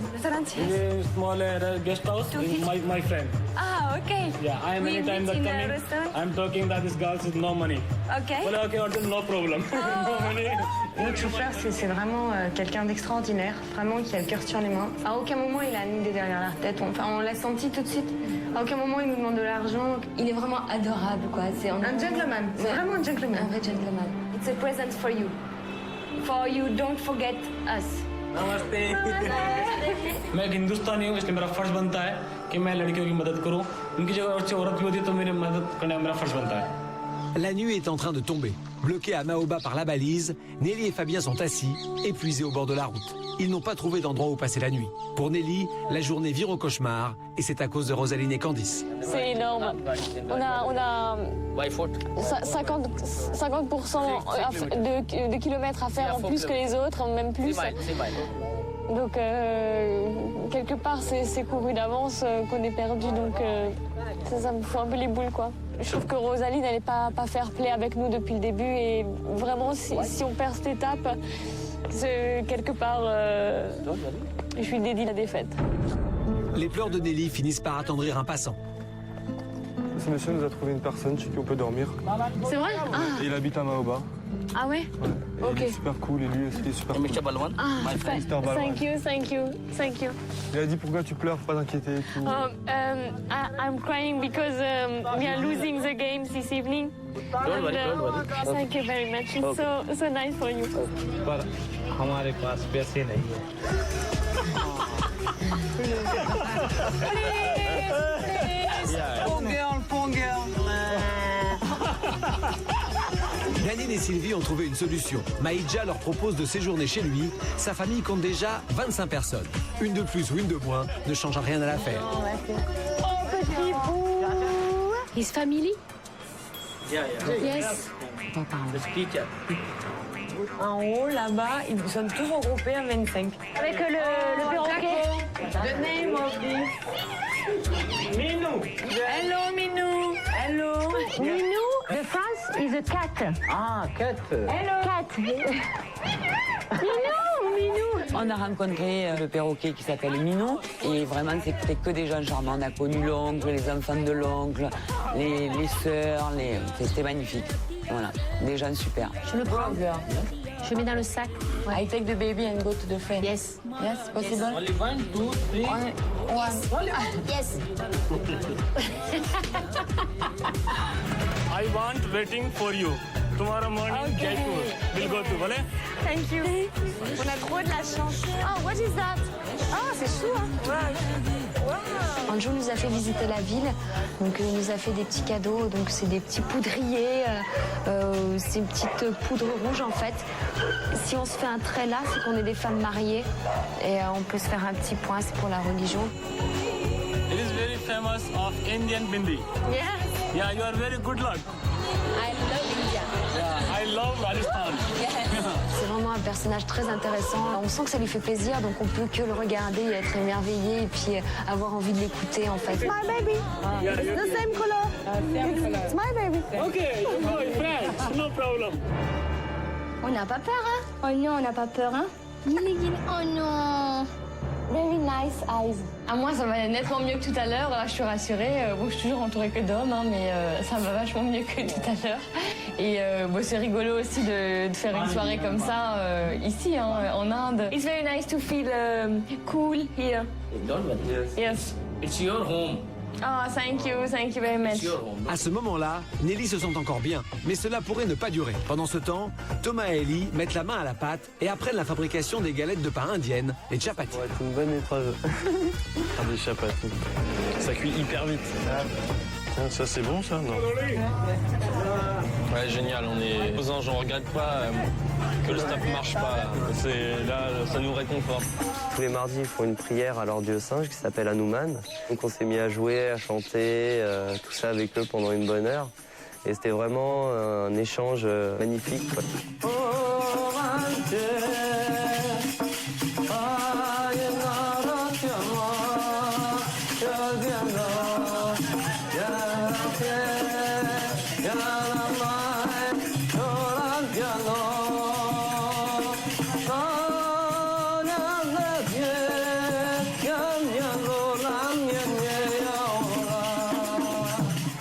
Small guest house with my friend. Ah, okay. Yeah, I am We anytime meet that in a coming. restaurant? I'm talking that this girl is no money. Okay. Well, okay, no problem. No money. Notre chauffeur, c'est vraiment quelqu'un d'extraordinaire, vraiment qui a le cœur sur les mains. À aucun moment il a une idée derrière la tête, on l'a senti tout de suite. À aucun moment il nous demande de l'argent. Il est vraiment adorable, quoi. C'est un gentleman, c'est vraiment un gentleman. Un vrai gentleman. It's a present for you. For you, don't forget us. नमस्ते मैं एक हिंदुस्तानी हूँ इसलिए मेरा फर्ज बनता है कि मैं लड़कियों की मदद करूँ उनकी जगह अच्छी औरत भी होती है तो मेरी मदद करना मेरा फर्ज बनता है. La nuit est en train de tomber. Bloqués à Maoba par la balise, Nelly et Fabien sont assis, épuisés au bord de la route. Ils n'ont pas trouvé d'endroit où passer la nuit. Pour Nelly, la journée vire au cauchemar, et c'est à cause de Rosaline et Candice. C'est énorme. On a 50% de kilomètres à faire en plus que les autres, même plus. Donc, quelque part, c'est couru d'avance qu'on est perdu. Donc, ça me fout un peu les boules, quoi. Je trouve que Rosaline n'allait pas fair play avec nous depuis le début. Et vraiment, si on perd cette étape, quelque part, je suis dédiée à la défaite. Les pleurs de Nelly finissent par attendrir un passant. Ce monsieur nous a trouvé une personne chez qui on peut dormir. C'est vrai? Et il habite à Maoba. Ah ouais? Et Ok. il est super cool et lui aussi il est super cool. Mr. Balwan. My friend Mr. Balwan. Thank you. Il a dit pourquoi tu pleures, faut pas t'inquiéter et tout. I'm crying because we are losing the game this evening. Don't worry. Thank you very much. It's so nice for you. पर हमारे पास पैसे नहीं है. Poor girl. Nadine et Sylvie ont trouvé une solution. Maïdja leur propose de séjourner chez lui. Sa famille compte déjà 25 personnes. Une de plus ou une de moins ne change rien à l'affaire. Oh, petit bout. His family? Yes. The teacher. En haut, là-bas, ils sont tous regroupés à 25. Avec le perroquet. The name of this. Minou. Hello, Minou. Hello. Minou, the France is a cat. Ah, cat. Hello. Cat. Minou. On a rencontré le perroquet qui s'appelle Minou et vraiment c'était que des gens charmants. On a connu l'oncle, les enfants de l'oncle, les sœurs, c'était magnifique. Voilà, des gens super. Je le prends. Je le mets dans le sac. I take the baby and go to the friend. Yes. Yes, possible. Only 1, 2, 3. One. Yes. I want waiting for you. Tomorrow morning, Jaipur. We'll go to, voilà? Thank you. On a trop de la chance. Oh, what is that? Ah, c'est chou, hein? Un jour, nous a fait visiter la ville, donc il nous a fait des petits cadeaux, donc c'est des petits poudriers, c'est une petite poudre rouge en fait. Si on se fait un trait là, c'est qu'on est des femmes mariées et on peut se faire un petit point, c'est pour la religion. It is very famous of Indian bindi. Yeah. Yeah, you are very good luck. I love India. Yeah, I love Rajasthan. Yes. C'est vraiment un personnage très intéressant. On sent que ça lui fait plaisir, donc on peut que le regarder et être émerveillé et puis avoir envie de l'écouter en fait. It's my baby. It's the same color. It's my baby. Okay, you go in French, no problem. On n'a pas peur, hein? Oh non, on n'a pas peur, hein? Oh non. Very nice eyes. À moi, ça va nettement mieux que tout à l'heure. Je suis rassurée. Bon, je suis toujours entourée que d'hommes, hein, mais ça va vachement mieux que tout à l'heure. Et bon, c'est rigolo aussi de faire une soirée comme ça ici, hein, en Inde. It's very nice to feel cool here. Don't worry. Yes. It's your home. Oh, thank you very much. À ce moment-là, Nelly se sent encore bien, mais cela pourrait ne pas durer. Pendant ce temps, Thomas et Ellie mettent la main à la pâte et apprennent la fabrication des galettes de pain indiennes, les chapatis. Ça va être une bonne épreuve. Des chapatis. Ça cuit hyper vite. Tiens, ça c'est bon ça, non? Ouais, génial, on est aux anges, on regrette pas que le staff marche pas. Là, ça nous réconforte. Tous les mardis, ils font une prière à leur dieu singe qui s'appelle Hanuman. Donc on s'est mis à jouer, à chanter, tout ça avec eux pendant une bonne heure. Et c'était vraiment un échange magnifique, quoi.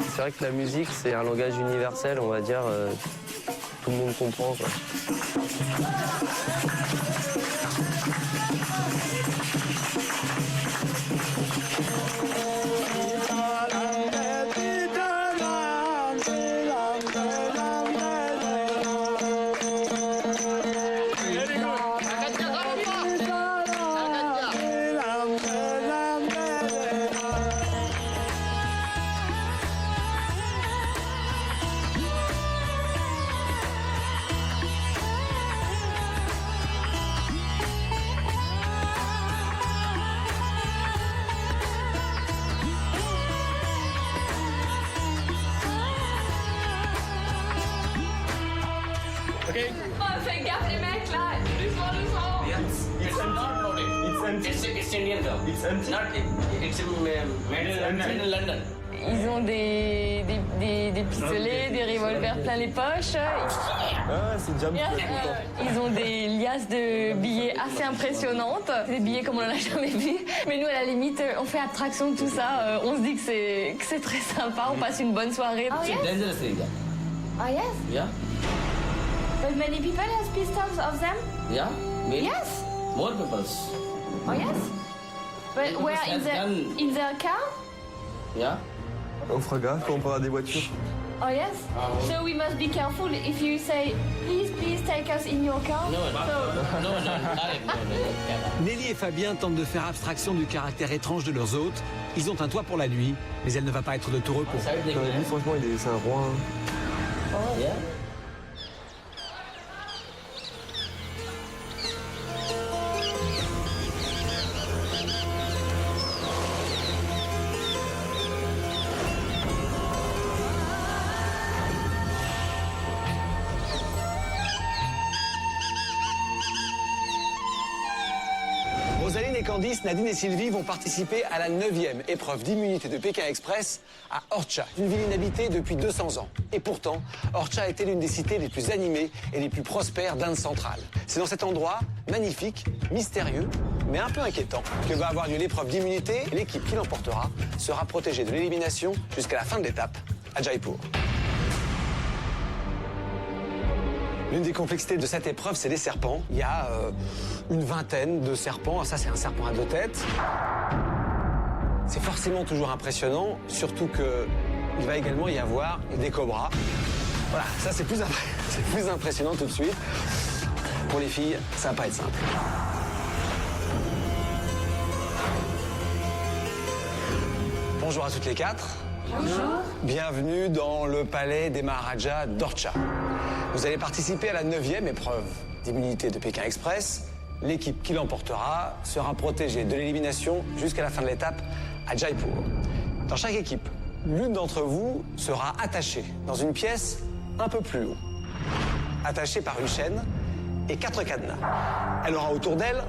C'est vrai que la musique, c'est un langage universel, on va dire, tout le monde comprend, quoi. Fais gaffe les mecs là, doucement. It's Indian though. It's not. It's made in London. Ils ont des pistolets, des revolvers plein les poches. Ah, c'est déjà Ils ont des liasses de billets assez impressionnantes. Des billets comme on en a jamais vu. Mais nous, à la limite, on fait abstraction de tout ça. On se dit que c'est très sympa. On passe une bonne soirée. It's a dangerous area. Oh yes? Yeah. But many people has pistols of them? Yeah. Maybe. Yes. More people. Oh yes? But where in their car? Yeah. On fera gaffe quand on parlera des voitures. Oh yes? So we must be careful if you say, please take us in your car. No. Nelly et Fabien tentent de faire abstraction du caractère étrange de leurs hôtes. Ils ont un toit pour la nuit, mais elle ne va pas être de tout repos. Lui, franchement, c'est un roi. Oh yeah. Rosaline et Candice, Nadine et Sylvie vont participer à la 9e épreuve d'immunité de Pékin Express à Orcha, une ville inhabitée depuis 200 ans. Et pourtant, Orcha a été l'une des cités les plus animées et les plus prospères d'Inde centrale. C'est dans cet endroit magnifique, mystérieux, mais un peu inquiétant, que va avoir lieu l'épreuve d'immunité. L'équipe qui l'emportera sera protégée de l'élimination jusqu'à la fin de l'étape à Jaipur. L'une des complexités de cette épreuve, c'est les serpents. Il y a une vingtaine de serpents. Ça, c'est un serpent à 2 têtes. C'est forcément toujours impressionnant, surtout qu'il va également y avoir des cobras. Voilà, ça, c'est plus impressionnant tout de suite. Pour les filles, ça va pas être simple. Bonjour à toutes les 4. Bonjour. Bienvenue dans le palais des Maharajas d'Orcha. Vous allez participer à la 9e épreuve d'immunité de Pékin Express. L'équipe qui l'emportera sera protégée de l'élimination jusqu'à la fin de l'étape à Jaipur. Dans chaque équipe, l'une d'entre vous sera attachée dans une pièce un peu plus haut. Attachée par une chaîne et 4 cadenas. Elle aura autour d'elle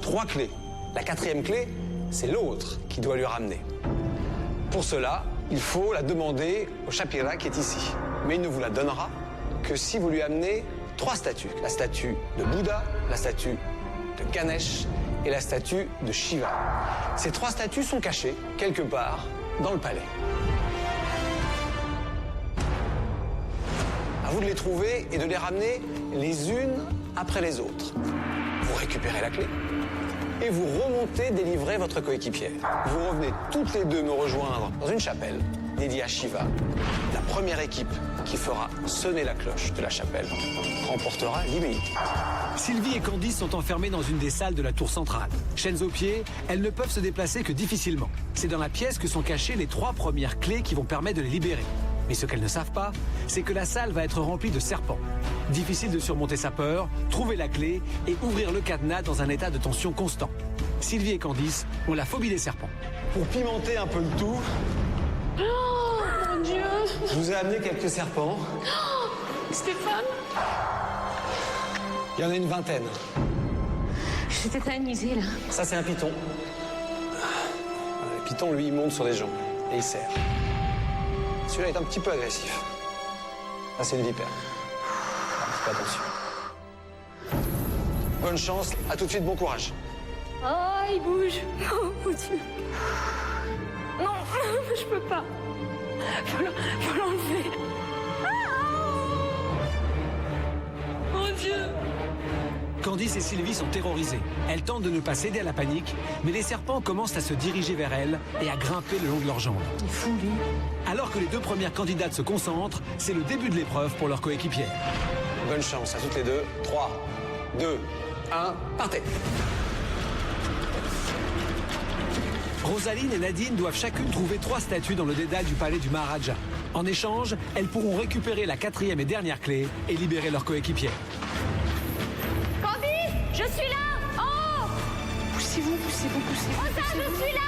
3 clés. La 4e clé, c'est l'autre qui doit lui ramener. Pour cela, il faut la demander au Shapira qui est ici. Mais il ne vous la donnera que si vous lui amenez 3 statues. La statue de Bouddha, la statue de Ganesh et la statue de Shiva. Ces 3 statues sont cachées quelque part dans le palais. À vous de les trouver et de les ramener les unes après les autres. Vous récupérez la clé et vous remontez délivrer votre coéquipière. Vous revenez toutes les deux me rejoindre dans une chapelle dédiée à Shiva. La première équipe qui fera sonner la cloche de la chapelle remportera l'immunité. Sylvie et Candice sont enfermées dans une des salles de la tour centrale. Chaînes aux pieds, elles ne peuvent se déplacer que difficilement. C'est dans la pièce que sont cachées les 3 premières clés qui vont permettre de les libérer. Mais ce qu'elles ne savent pas, c'est que la salle va être remplie de serpents. Difficile de surmonter sa peur, trouver la clé et ouvrir le cadenas dans un état de tension constant. Sylvie et Candice ont la phobie des serpents. Pour pimenter un peu le tout, Oh mon Dieu. je vous ai amené quelques serpents. Stéphane. Il y en a une vingtaine. Je suis tétanisée là. Ça, c'est un python. Le python, lui, il monte sur les gens et il serre. Celui-là est un petit peu agressif. Là, c'est une vipère. Faites attention. Bonne chance, à tout de suite, bon courage. Oh, il bouge. Oh, mon Dieu. Non, je peux pas. Faut l'enlever. Mon Dieu. Candice et Sylvie sont terrorisées. Elles tentent de ne pas céder à la panique, mais les serpents commencent à se diriger vers elles et à grimper le long de leurs jambes. Il est fou, lui. Alors que les 2 premières candidates se concentrent, c'est le début de l'épreuve pour leurs coéquipières. Bonne chance à toutes les deux. 3, 2, 1, partez. Rosaline et Nadine doivent chacune trouver 3 statues dans le dédale du palais du Maharaja. En échange, elles pourront récupérer la 4e et dernière clé et libérer leurs coéquipières. Candice, je suis là. Oh, Poussez-vous. Rosa, je suis là.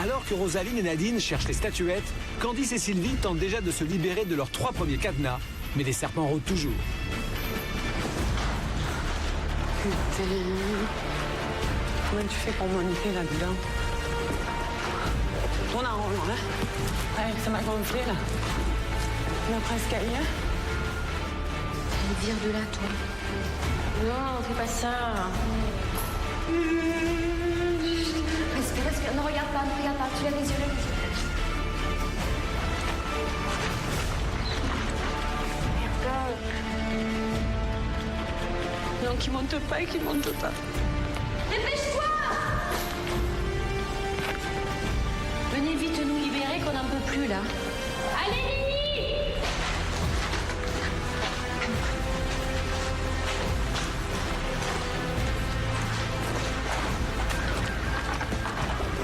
Alors que Rosaline et Nadine cherchent les statuettes, Candice et Sylvie tentent déjà de se libérer de leurs 3 premiers cadenas, mais les serpents rôdent toujours. Putain. Comment tu fais pour monter là-dedans? Tourne en rond, là. Ouais, ça m'a gonflé, là. Notre escalier. Allez, vire de là, toi. Non, fais pas ça. Respire. Ne regarde pas. Tu lèves les yeux. Non, qu'il monte pas. Dépêche-toi. Venez vite nous libérer qu'on n'en peut plus, là. Allez, Nini.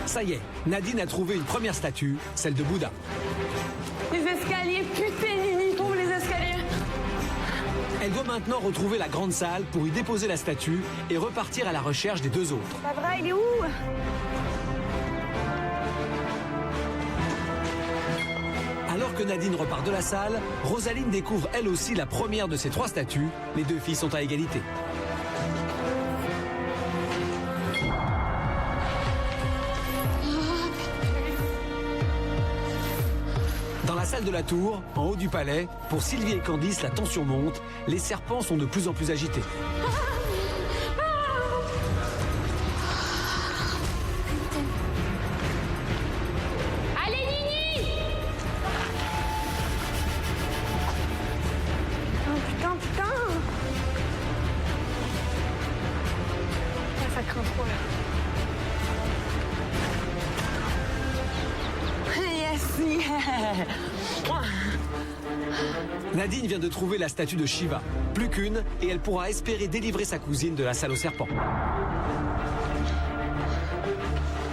Ça y est, Nadine a trouvé une première statue, celle de Bouddha. Les escaliers, putain, Nini, trouve les escaliers. Elle doit maintenant retrouver la grande salle pour y déposer la statue et repartir à la recherche des 2 autres. Pas vrai, il est où? Alors que Nadine repart de la salle, Rosaline découvre elle aussi la première de ces 3 statues. Les 2 filles sont à égalité. Dans la salle de la tour, en haut du palais, pour Sylvie et Candice, la tension monte. Les serpents sont de plus en plus agités. Allez, Nini. Oh putain. Ça craint trop, là. Nadine vient de trouver la statue de Shiva. Plus qu'une, et elle pourra espérer délivrer sa cousine de la salle aux serpents.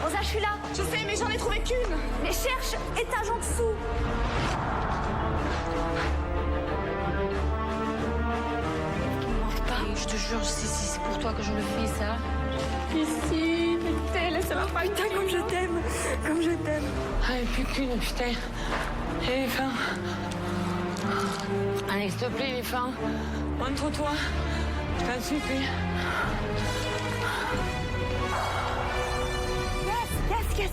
Rosa, je suis là. Je sais, mais j'en ai trouvé qu'une. Mais cherche étage en dessous. Je te jure, c'est pour toi que je le fais, ça. Ici, putain, laisse-moi pas. Putain, comme je t'aime. Ah, et plus qu'une, putain. Et enfin. Allez, s'il te plaît, les fins. Montre-toi. Je t'en supplie. Yes.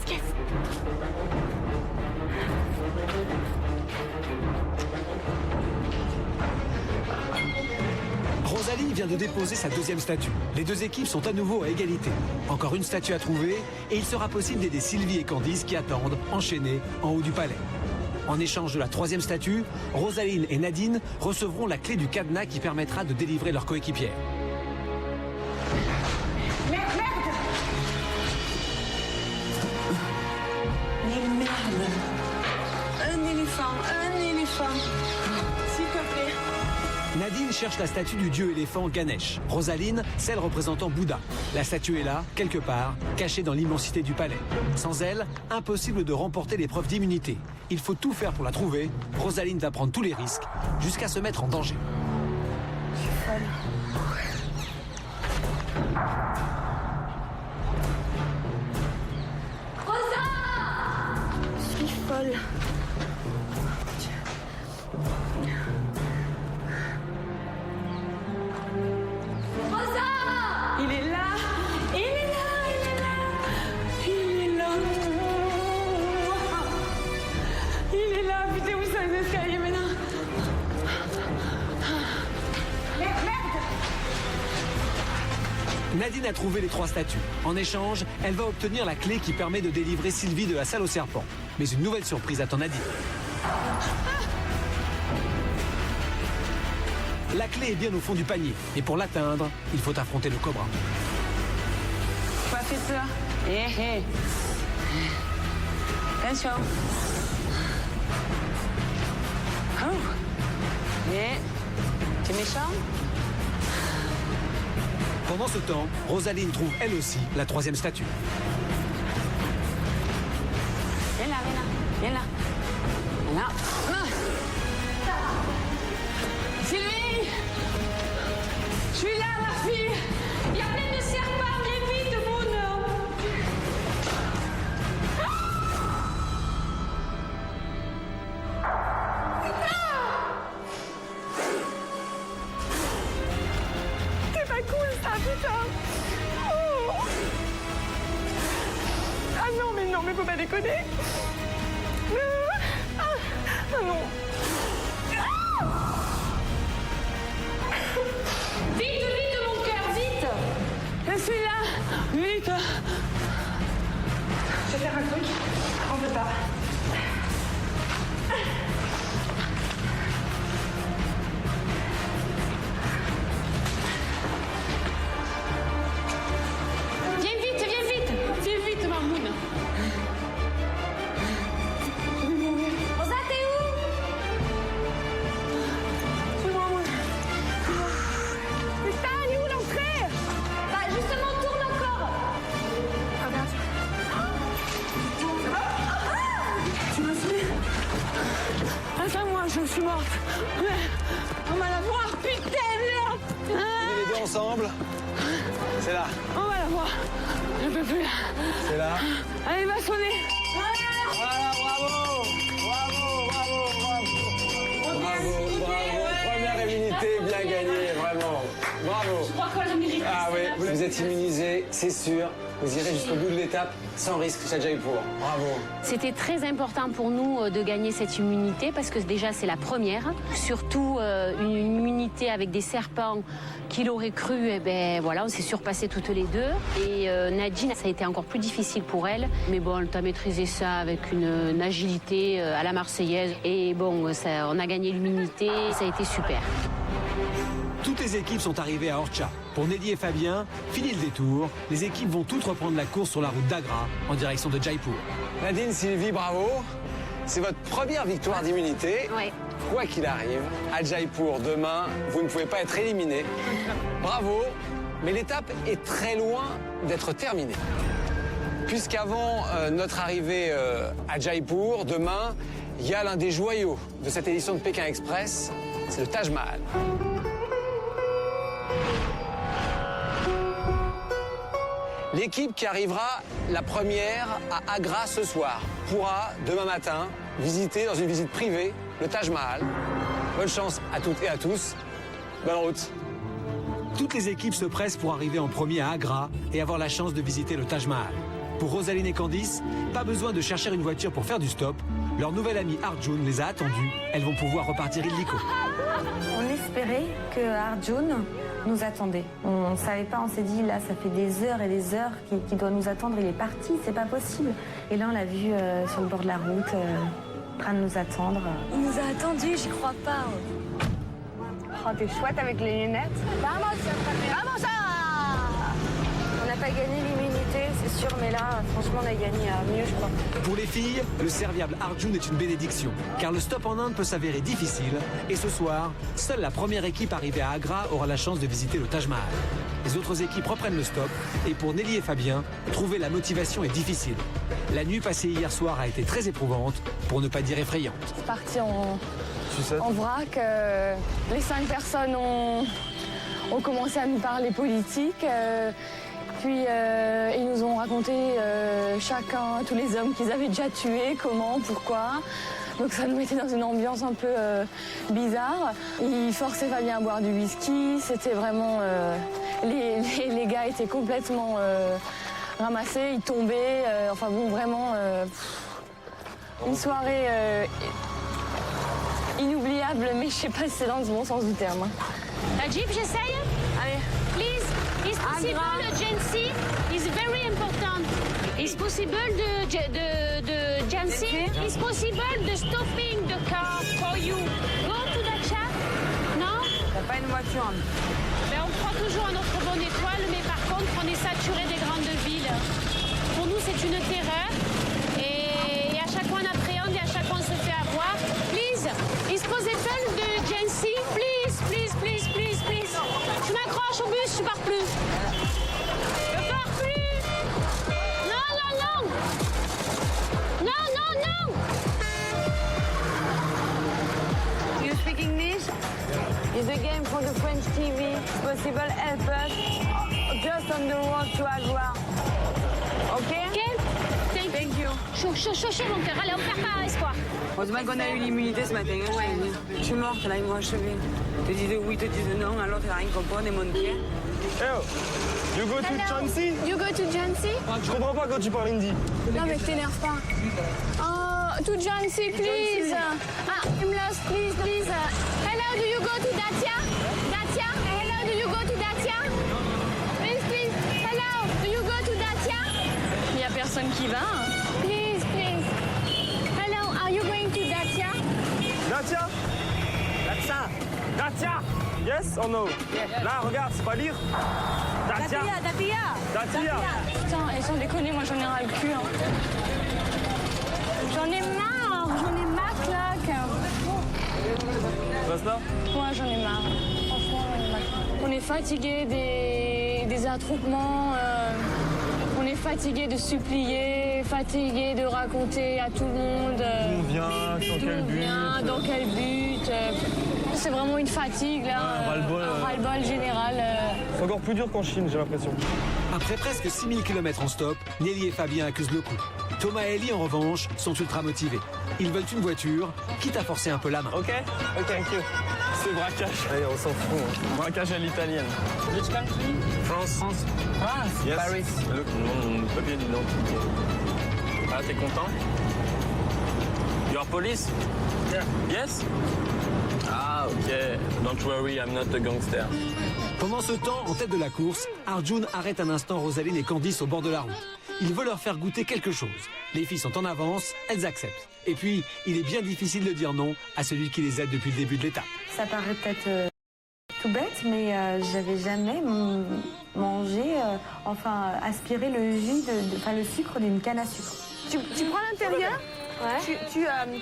Rosalie vient de déposer sa deuxième statue. Les deux équipes sont à nouveau à égalité. Encore une statue à trouver et il sera possible d'aider Sylvie et Candice qui attendent, enchaînées, en haut du palais. En échange de la troisième statue, Rosaline et Nadine recevront la clé du cadenas qui permettra de délivrer leur coéquipière. Merde. Mais merde. Un éléphant. S'il te plaît. Nadine cherche la statue du dieu éléphant Ganesh. Rosaline, celle représentant Bouddha. La statue est là, quelque part, cachée dans l'immensité du palais. Sans elle, impossible de remporter l'épreuve d'immunité. Il faut tout faire pour la trouver. Rosaline va prendre tous les risques, jusqu'à se mettre en danger. Je suis folle. Rosa! Je suis folle. Il est là. Putain, où sont les escaliers maintenant? Merde. Nadine a trouvé les trois statues. En échange, elle va obtenir la clé qui permet de délivrer Sylvie de la salle aux serpents. Mais une nouvelle surprise attend Nadine. La clé est bien au fond du panier. Et pour l'atteindre, il faut affronter le cobra. Pas fait peur. Hé. Attention. Oh. Tu es méchant? Pendant ce temps, Rosaline trouve elle aussi la troisième statue. Viens là. Sylvie! Je suis là, ma fille! Il y a plein de serpents, viens vite, Moon! C'est pas cool ça, putain. Oh. Ah non, mais faut pas déconner. Ah non. Vite, mon cœur, vite! Je suis là. Vite. Je vais faire un truc. On peut pas. Viens vite, Marmoun! Rosa, t'es où? Putain, elle est où l'entrée? Bah justement, tourne encore! Ah merde. Tu m'as tué? Attends-moi, je suis morte. On va la voir, putain, merde! Les deux ensemble. C'est là. On va la voir. Je peux plus. C'est là. Allez, va sonner. Voilà, bravo. Première immunité bien gagnée, vraiment. Bravo. Je crois qu'on l'a mérité. Ah oui, vous êtes immunisés, c'est sûr. Vous irez jusqu'au bout de l'étape sans risque chez Jaipur. Bravo. C'était très important pour nous de gagner cette immunité parce que déjà c'est la première. Surtout une immunité avec des serpents qui l'auraient cru, et ben voilà, on s'est surpassés toutes les deux. Et Nadine, ça a été encore plus difficile pour elle. Mais bon, elle a maîtrisé ça avec une agilité à la Marseillaise. Et bon, ça, on a gagné l'immunité, ça a été super. Toutes les équipes sont arrivées à Orcha. Pour Nelly et Fabien, fini le détour. Les équipes vont toutes reprendre la course sur la route d'Agra en direction de Jaipur. Nadine, Sylvie, bravo. C'est votre première victoire d'immunité. Ouais. Quoi qu'il arrive, à Jaipur, demain, vous ne pouvez pas être éliminé. Bravo, mais l'étape est très loin d'être terminée. Puisqu'avant notre arrivée à Jaipur, demain, il y a l'un des joyaux de cette édition de Pékin Express, c'est le Taj Mahal. L'équipe qui arrivera la première à Agra ce soir pourra, demain matin, visiter dans une visite privée le Taj Mahal. Bonne chance à toutes et à tous. Bonne route. Toutes les équipes se pressent pour arriver en premier à Agra et avoir la chance de visiter le Taj Mahal. Pour Rosaline et Candice, pas besoin de chercher une voiture pour faire du stop. Leur nouvelle amie Arjun les a attendues. Elles vont pouvoir repartir illico. On espérait que Arjun nous attendait. On ne savait pas, on s'est dit là ça fait des heures et des heures qu'il doit nous attendre, il est parti, c'est pas possible. Et là on l'a vu sur le bord de la route, en train de nous attendre. Il nous a attendus, j'y crois pas. Oh t'es chouette avec les lunettes. Vamos ça. On n'a pas gagné l'immunité, c'est sûr, mais là franchement on a gagné à mieux je crois. Pour les filles, le serviable Arjun est une bénédiction, car le stop en Inde peut s'avérer difficile. Et ce soir, seule la première équipe arrivée à Agra aura la chance de visiter le Taj Mahal. Les autres équipes reprennent le stop, et pour Nelly et Fabien, trouver la motivation est difficile. La nuit passée hier soir a été très éprouvante, pour ne pas dire effrayante. C'est parti en vrac. Les 5 personnes ont commencé à nous parler politique. Puis ils nous ont raconté chacun, tous les hommes qu'ils avaient déjà tués, comment, pourquoi. Donc ça nous mettait dans une ambiance un peu bizarre. Ils forçaient Fabien à boire du whisky. C'était vraiment... les gars étaient complètement ramassés, ils tombaient. Enfin bon, vraiment... une soirée inoubliable, mais je sais pas si c'est dans le bon sens du terme. Najib, j'essaye. Allez. Please, is possible Jancy is very important. Is possible de Jancy? Is possible de stopping the car for you? Go to the chat? Non? T'as pas une voiture? Ben, on croit toujours à notre bonne étoile, mais par contre, on est saturé des grandes villes. Pour nous, c'est une terreur. Et à chaque fois, on appréhende et à chaque fois, on se fait avoir. Please, is possible de Jancy? Please, please, please, please, please. Je m'accroche au bus, je pars plus. Je pars plus. Non, non, non. Non, non, non. You speak English? It's a game for the French TV. It's possible, help us. Just on the road to Agra. Okay? Thank you. Chaud, mon cœur. Allez, on perd pas espoir. Heureusement qu'on a eu l'immunité ce matin. Hein, je suis morte, là, ils m'ont achevé. Te disent oui, te disent non, alors t'as rien compris, on est monté. You go to Jancy? You go to Jancy? Je comprends pas quand tu parles hindi. Non mais t'énerve pas. Oh, to Jancy, please. Ah, I'm lost, please, please. Hello, do you go to Dacia? Dacia? Hello, do you go to Dacia? Please, please. Hello, do you go to Dacia? Il y a personne qui va. Please, please. Hello, are you going to Dacia? Dacia? Dacia? Dacia? Yes or no? Là, regarde, c'est pas lire. Dacia. Dacia. Putain, et sans déconner, moi j'en ai ras le cul. Hein. J'en ai marre, claque. Passe là? Ouais, j'en ai marre. Franchement, j'en ai marre. On est fatigué des attroupements. On est fatigué de supplier, fatigué de raconter à tout le monde. D'où on vient, dans quel but. C'est vraiment une fatigue là. Un ras-le-bol général. C'est encore plus dur qu'en Chine, j'ai l'impression. Après presque 6000 km en stop, Nelly et Fabien accusent le coup. Thomas et Ellie, en revanche, sont ultra motivés. Ils veulent une voiture, quitte à forcer un peu la main. Ok, thank you. C'est braquage. Allez, on s'en fout. Hein. Braquage à l'italienne. Which country? France. France. Yes. Paris. Look, mon papier d'identité. Ah, t'es content? Your police? Yeah. Yes? Ah, ok. Don't worry, I'm not a gangster. Pendant ce temps, en tête de la course, Arjun arrête un instant Rosaline et Candice au bord de la route. Il veut leur faire goûter quelque chose. Les filles sont en avance, elles acceptent. Et puis, il est bien difficile de dire non à celui qui les aide depuis le début de l'étape. Ça paraît peut-être tout bête, mais j'avais jamais mangé, aspiré le jus, le sucre d'une canne à sucre. Tu prends l'intérieur,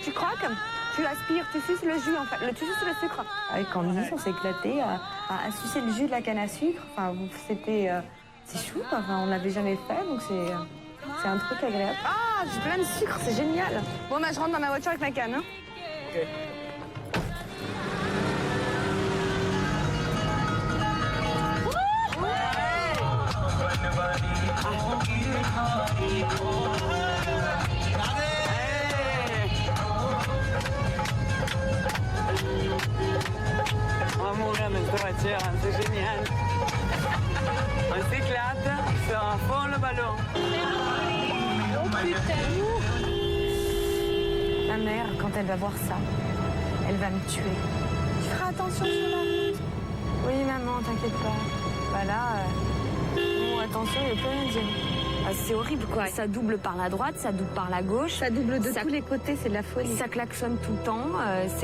tu croques, tu aspires, tu suces le jus, tu suces le sucre. Avec Candice, on s'est éclaté à sucer le jus de la canne à sucre. C'était... c'est chou, on ne l'avait jamais fait, donc c'est un truc agréable. Ah, j'ai plein de sucre, c'est génial. Bon, je rentre dans ma voiture avec ma canne. Hein. Ok. va mourir dans cette voiture, hein, c'est génial. On s'éclate sur un fond le ballon. Oh putain. Ma mère, quand elle va voir ça, elle va me tuer. Tu feras attention sur la route. Oui maman, t'inquiète pas. Voilà. Bon, attention, il n'y a plus rien à dire. Ah, c'est horrible quoi. Ça double par la droite, ça double par la gauche. Ça double de tous les côtés, c'est de la folie. Ça klaxonne tout le temps.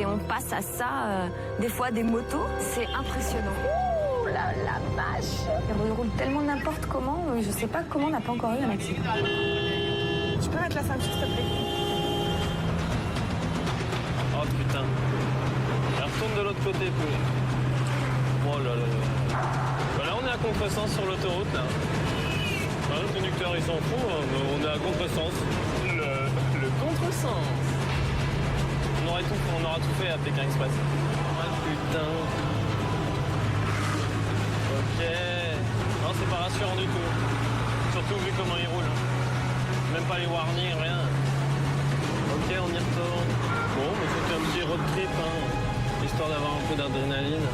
On passe à ça, des fois des motos. C'est impressionnant. Ouh la vache. Il roule tellement n'importe comment. Je sais pas comment on n'a pas encore eu un accident. Tu peux mettre la ceinture s'il te plaît? Oh putain. Elle retourne de l'autre côté, poulet. Oh là là là. Bah là on est à contresens sur l'autoroute là. Bah, le conducteur il s'en fout, hein, mais on est à contresens. Le contresens. On aura tout fait à Pékin Express. Ah putain. Ok. Non c'est pas rassurant du tout. Surtout vu comment il roule. Même pas les warnings, rien. Ok on y retourne. Bon mais c'était un petit road trip, hein, histoire d'avoir un peu d'adrénaline.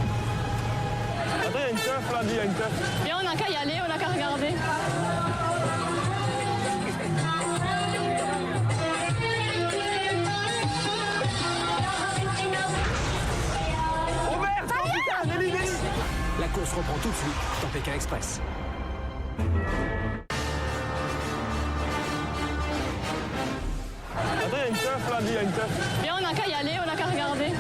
Attends, il y a une teuf là, il y a une teuf. Bien, on n'a qu'à y aller, on n'a qu'à regarder. Robert, oh putain, Nelly. La course reprend tout de suite dans Pékin Express. Attends, il y a une teuf là, il y a une teuf. Bien, on n'a qu'à y aller, on n'a qu'à regarder.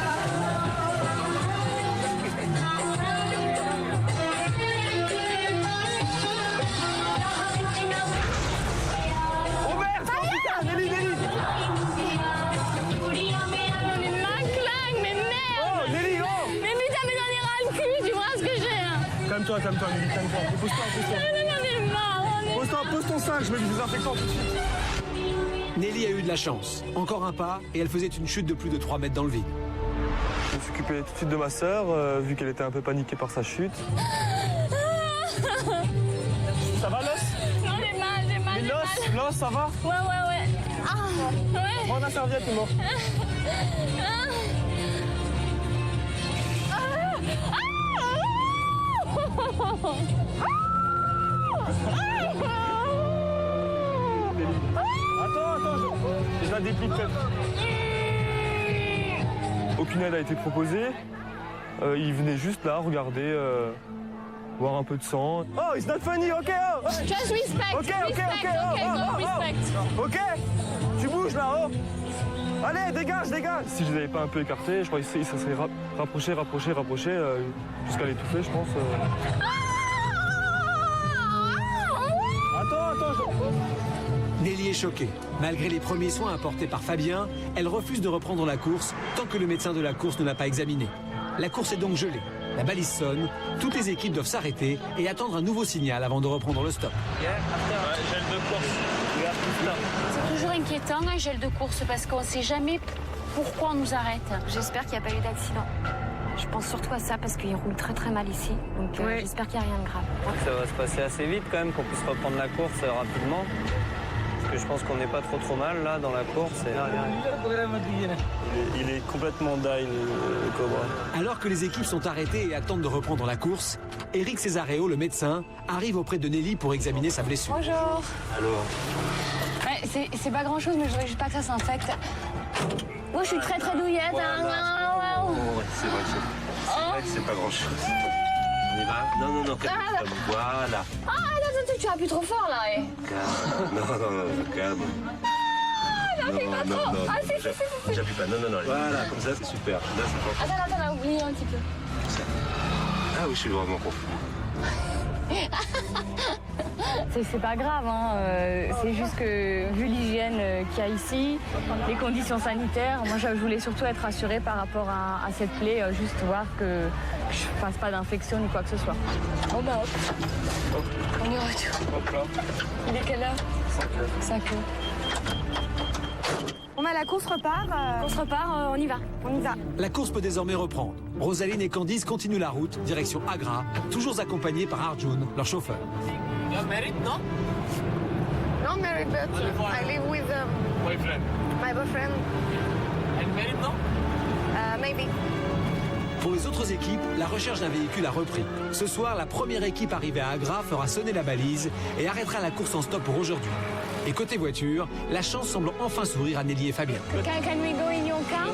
Calme-toi, Nelly, calme-toi. Pose-toi. Pose ton 5, je mets du désinfectant tout de suite. Nelly a eu de la chance. Encore un pas et elle faisait une chute de plus de 3 mètres dans le vide. Je me suis occupé tout de suite de ma sœur, vu qu'elle était un peu paniquée par sa chute. Ça va l'os? Non, j'ai mal. Mais l'os, ça va? Ouais. Ah, ouais. Prends la serviette, c'est mort. Attends, je la déplie peut-être. Aucune aide a été proposée. Il venait juste là, regarder, voir un peu de sang. Oh, it's not funny, ok, oh. Just respect. Ok, respect. Ok, tu bouges là, oh. Allez, dégage. Si je les avais pas un peu écartés, je crois que ça serait rapproché, jusqu'à l'étouffer, je pense. Attends. Nelly est choquée. Malgré les premiers soins apportés par Fabien, elle refuse de reprendre la course tant que le médecin de la course ne l'a pas examinée. La course est donc gelée. La balise sonne, toutes les équipes doivent s'arrêter et attendre un nouveau signal avant de reprendre le stop. Gel de course. C'est toujours inquiétant un gel de course parce qu'on ne sait jamais pourquoi on nous arrête. J'espère qu'il n'y a pas eu d'accident. Je pense surtout à ça parce qu'il roule très très mal ici. Donc j'espère qu'il n'y a rien de grave. Ça va se passer assez vite quand même, qu'on puisse reprendre la course rapidement. Parce que je pense qu'on n'est pas trop mal là dans la course. Il est complètement die, le Cobra. Alors que les équipes sont arrêtées et attendent de reprendre la course, Eric Cesareo, le médecin, arrive auprès de Nelly pour examiner sa blessure. Bonjour. Alors? Ouais, c'est pas grand chose, mais je voudrais juste pas que ça s'infecte. Moi, je suis très douillette. C'est vrai que c'est pas grand chose. On y va? Non, voilà. Ah, attends, tu as plus trop fort là. Calme. Non, calme. J'appuie pas trop. Ah, si. J'appuie pas. Non. Voilà, comme ça, c'est super. Là, c'est pas... Attends, on a oublié un petit peu. Ah oui, je suis vraiment confus. C'est pas grave, hein. C'est juste que vu l'hygiène qu'il y a ici, les conditions sanitaires, moi je voulais surtout être rassurée par rapport à cette plaie, juste voir que je fasse pas d'infection ni quoi que ce soit. Oh bah hop, on est retour. Il est quelle heure 5 heures. On a la course repart. On y va. La course peut désormais reprendre. Rosaline et Candice continuent la route, direction Agra, toujours accompagnées par Arjun, leur chauffeur. You are married, no? Not married, but I live with Boyfriend. my boyfriend. And married, no? Maybe. Pour les autres équipes, la recherche d'un véhicule a repris. Ce soir, la première équipe arrivée à Agra fera sonner la balise et arrêtera la course en stop pour aujourd'hui. Et côté voiture, la chance semble enfin sourire à Nelly et Fabien. Can we go in your car?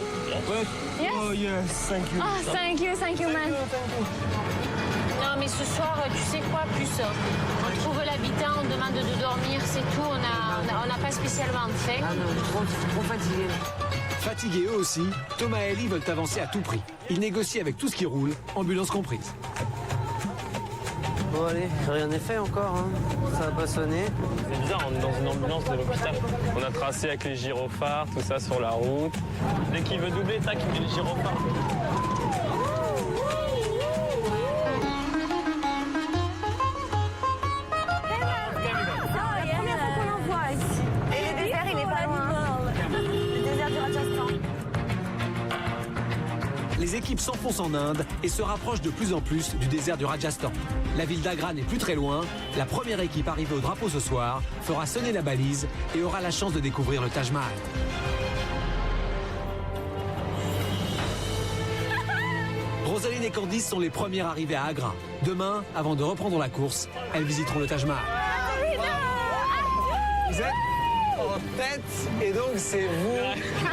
Yes? Oh yes, thank you. Oh, thank you, man. Non, mais ce soir, tu sais quoi, plus on trouve l'habitat, on demande de dormir, c'est tout. On n'a pas spécialement faim. Ah non, trop fatigué. Fatigués eux aussi, Thomas et Ellie veulent avancer à tout prix. Ils négocient avec tout ce qui roule, ambulance comprise. Bon allez, rien n'est fait encore, hein. Ça va pas sonner. C'est bizarre, on est dans une ambulance de l'hôpital. On a tracé avec les gyrophares, tout ça sur la route. Dès qu'il veut doubler, tac, il met les gyrophares. Les équipes s'enfoncent en Inde et se rapprochent de plus en plus du désert du Rajasthan. La ville d'Agra n'est plus très loin. La première équipe arrivée au drapeau ce soir fera sonner la balise et aura la chance de découvrir le Taj Mahal. Rosaline et Candice sont les premières arrivées à Agra. Demain, avant de reprendre la course, elles visiteront le Taj Mahal. Vous êtes en tête et donc c'est vous,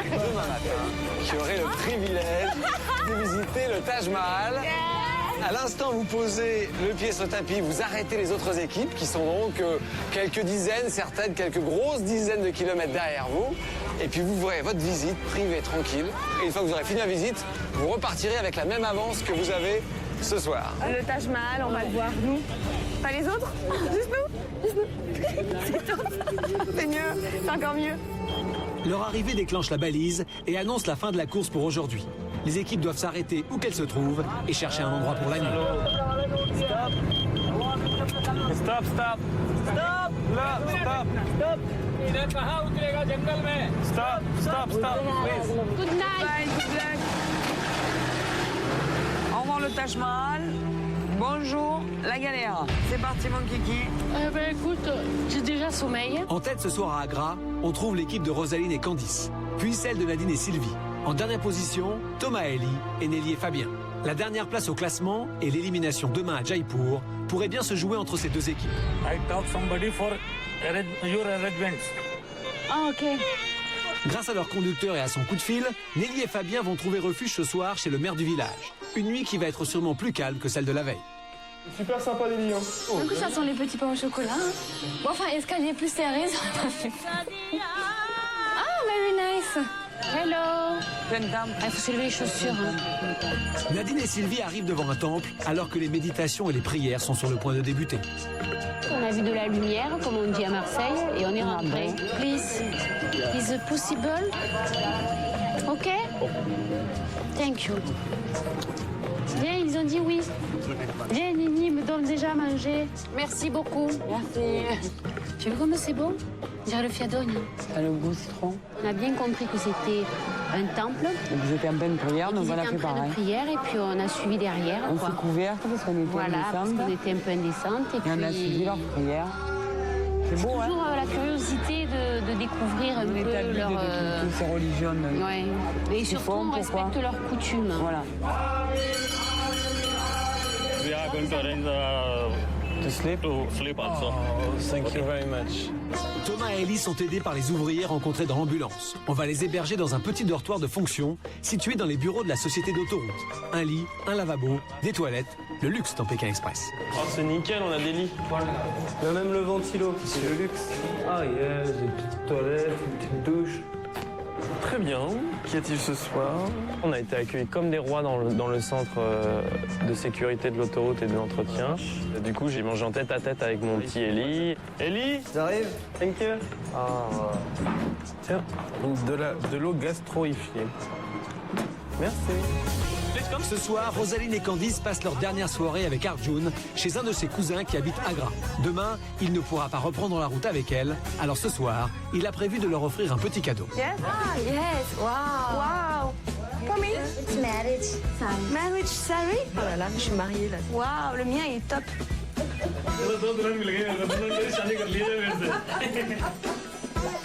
demain matin, qui aurez le privilège de visiter le Taj Mahal. À l'instant, vous posez le pied sur le tapis, vous arrêtez les autres équipes qui sont donc quelques dizaines, certaines quelques grosses dizaines de kilomètres derrière vous. Et puis vous ferez votre visite privée, tranquille. Et une fois que vous aurez fini la visite, vous repartirez avec la même avance que vous avez ce soir. Le Taj Mahal, on va le voir, nous. Pas les autres? Juste nous? Juste nous. C'est top. C'est mieux, c'est encore mieux. Leur arrivée déclenche la balise et annonce la fin de la course pour aujourd'hui. Les équipes doivent s'arrêter où qu'elles se trouvent et chercher un endroit pour la nuit. Stop, stop. Stop. Là, stop. Stop. Stop, stop, stop, please. Good night. Bye, good luck. Au revoir le Taj Mahal. Bonjour, la galère. C'est parti, mon kiki. Écoute, j'ai déjà sommeil. En tête ce soir à Agra, on trouve l'équipe de Rosaline et Candice, puis celle de Nadine et Sylvie. En dernière position, Thomas et Ellie et Nelly et Fabien. La dernière place au classement et l'élimination demain à Jaipur pourrait bien se jouer entre ces deux équipes. I talk somebody for your arrangements. Ah, ok. Grâce à leur conducteur et à son coup de fil, Nelly et Fabien vont trouver refuge ce soir chez le maire du village. Une nuit qui va être sûrement plus calme que celle de la veille. Super sympa, Nelly. Hein. Du coup, ça sent les petits pains au chocolat. Bon, enfin, escalier plus serré, ça aurait pas fait. Ah, very nice. Hello. Pleine dame. Il faut s'élever les chaussures. Hein. Nadine et Sylvie arrivent devant un temple alors que les méditations et les prières sont sur le point de débuter. On a vu de la lumière, comme on dit à Marseille, et on est rentré. Please, is it possible? Ok? Thank you. Viens, ils ont dit oui. Viens, Nini, me donne déjà à manger. Merci beaucoup. Merci. Tu vois comme c'est bon? On dirait le fiadogne. Ça a le goût citron. On a bien compris que c'était un temple. Donc vous étiez en pleine prière, donc on a fait en train pareil. de prière et puis on a suivi derrière. On quoi. s'est couverte parce qu'on était Voilà, parce indécentes. qu'on était un peu indécentes. Et Et on a puis... suivi leur prière. C'est beau, hein? Toujours la curiosité de découvrir un On est peu établi leur... de toutes ces religions. Ouais. Et surtout, font, on pourquoi respecte leurs coutumes. Voilà. We are going to arrange To sleep? to sleep also. Oh, thank you very much. Thomas et Ellie sont aidés par les ouvriers rencontrés dans l'ambulance. On va les héberger dans un petit dortoir de fonction situé dans les bureaux de la société d'autoroute. Un lit, un lavabo, des toilettes, le luxe dans Pékin Express. Oh, c'est nickel, on a des lits. Il y a même le ventilo, c'est le luxe. Ah yes, une petite toilette, une petite douche. Très bien. Qu'y a-t-il ce soir? On a été accueillis comme des rois dans le centre de sécurité de l'autoroute et de l'entretien. Du coup, j'ai mangé en tête à tête avec mon petit Ellie. Ellie, J'arrive. thank you. Ah, tiens, de l'eau gastroifiée. Merci. Ce soir, Rosaline et Candice passent leur dernière soirée avec Arjun chez un de ses cousins qui habite Agra. Demain, il ne pourra pas reprendre la route avec elle. Alors ce soir, il a prévu de leur offrir un petit cadeau. Yes? Ah, yes. Wow. Wow. Come in. It's marriage saree. Marriage saree? Oh là là, je suis mariée là. Waouh, le mien est top.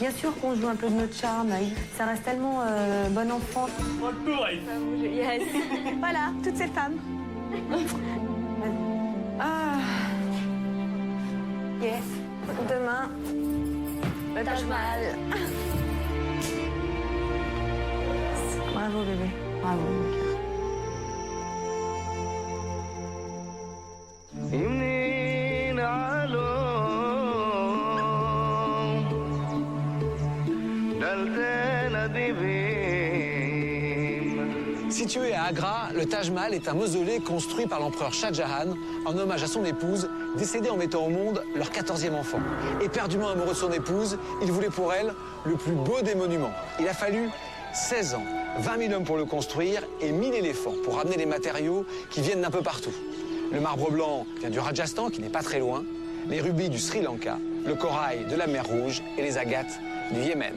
Bien sûr qu'on joue un peu de notre charme. Ça reste tellement bon enfant. Yes. Voilà, toutes ces femmes. Ah. Yes. Demain, le Taj Mahal. Bravo bébé. Bravo. Situé à Agra, le Taj Mahal est un mausolée construit par l'empereur Shah Jahan en hommage à son épouse, décédée en mettant au monde leur 14e enfant. Éperdument amoureux de son épouse, il voulait pour elle le plus beau des monuments. Il a fallu 16 ans, 20 000 hommes pour le construire et 1000 éléphants pour ramener les matériaux qui viennent d'un peu partout. Le marbre blanc vient du Rajasthan, qui n'est pas très loin, les rubis du Sri Lanka, le corail de la mer Rouge et les agates du Yémen.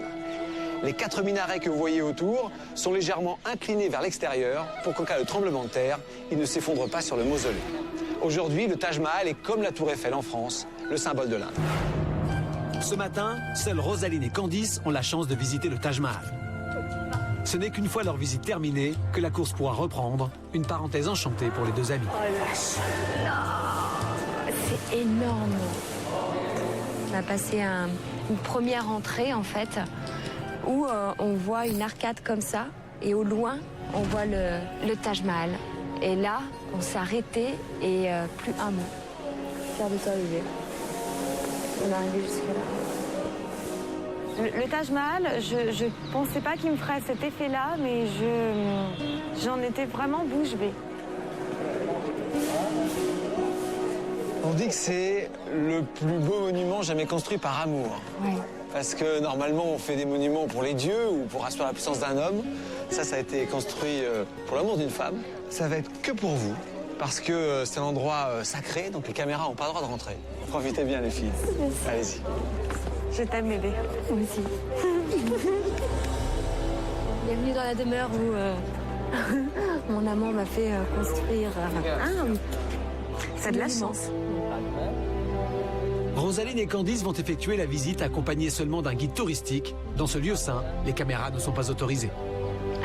Les 4 minarets que vous voyez autour sont légèrement inclinés vers l'extérieur pour qu'en cas de tremblement de terre, ils ne s'effondrent pas sur le mausolée. Aujourd'hui, le Taj Mahal est comme la Tour Eiffel en France, le symbole de l'Inde. Ce matin, seuls Rosaline et Candice ont la chance de visiter le Taj Mahal. Ce n'est qu'une fois leur visite terminée que la course pourra reprendre, une parenthèse enchantée pour les deux amis. C'est énorme. On a passé une première entrée en fait, où on voit une arcade comme ça, et au loin, on voit le Taj Mahal. Et là, on s'est arrêté et plus un mot. Fier de toi, bébé. On est arrivé jusque-là. Le Taj Mahal, je pensais pas qu'il me ferait cet effet-là, mais j'en étais vraiment bouche bée. On dit que c'est le plus beau monument jamais construit par amour. Ouais. Parce que normalement, on fait des monuments pour les dieux ou pour assurer la puissance d'un homme. Ça a été construit pour l'amour d'une femme. Ça va être que pour vous, parce que c'est un endroit sacré, donc les caméras n'ont pas le droit de rentrer. Profitez bien, les filles. Allez-y. Je t'aime, bébé. Moi aussi. Bienvenue dans la demeure où mon amant m'a fait construire. C'est de la chance. Rosaline et Candice vont effectuer la visite accompagnée seulement d'un guide touristique. Dans ce lieu saint, les caméras ne sont pas autorisées.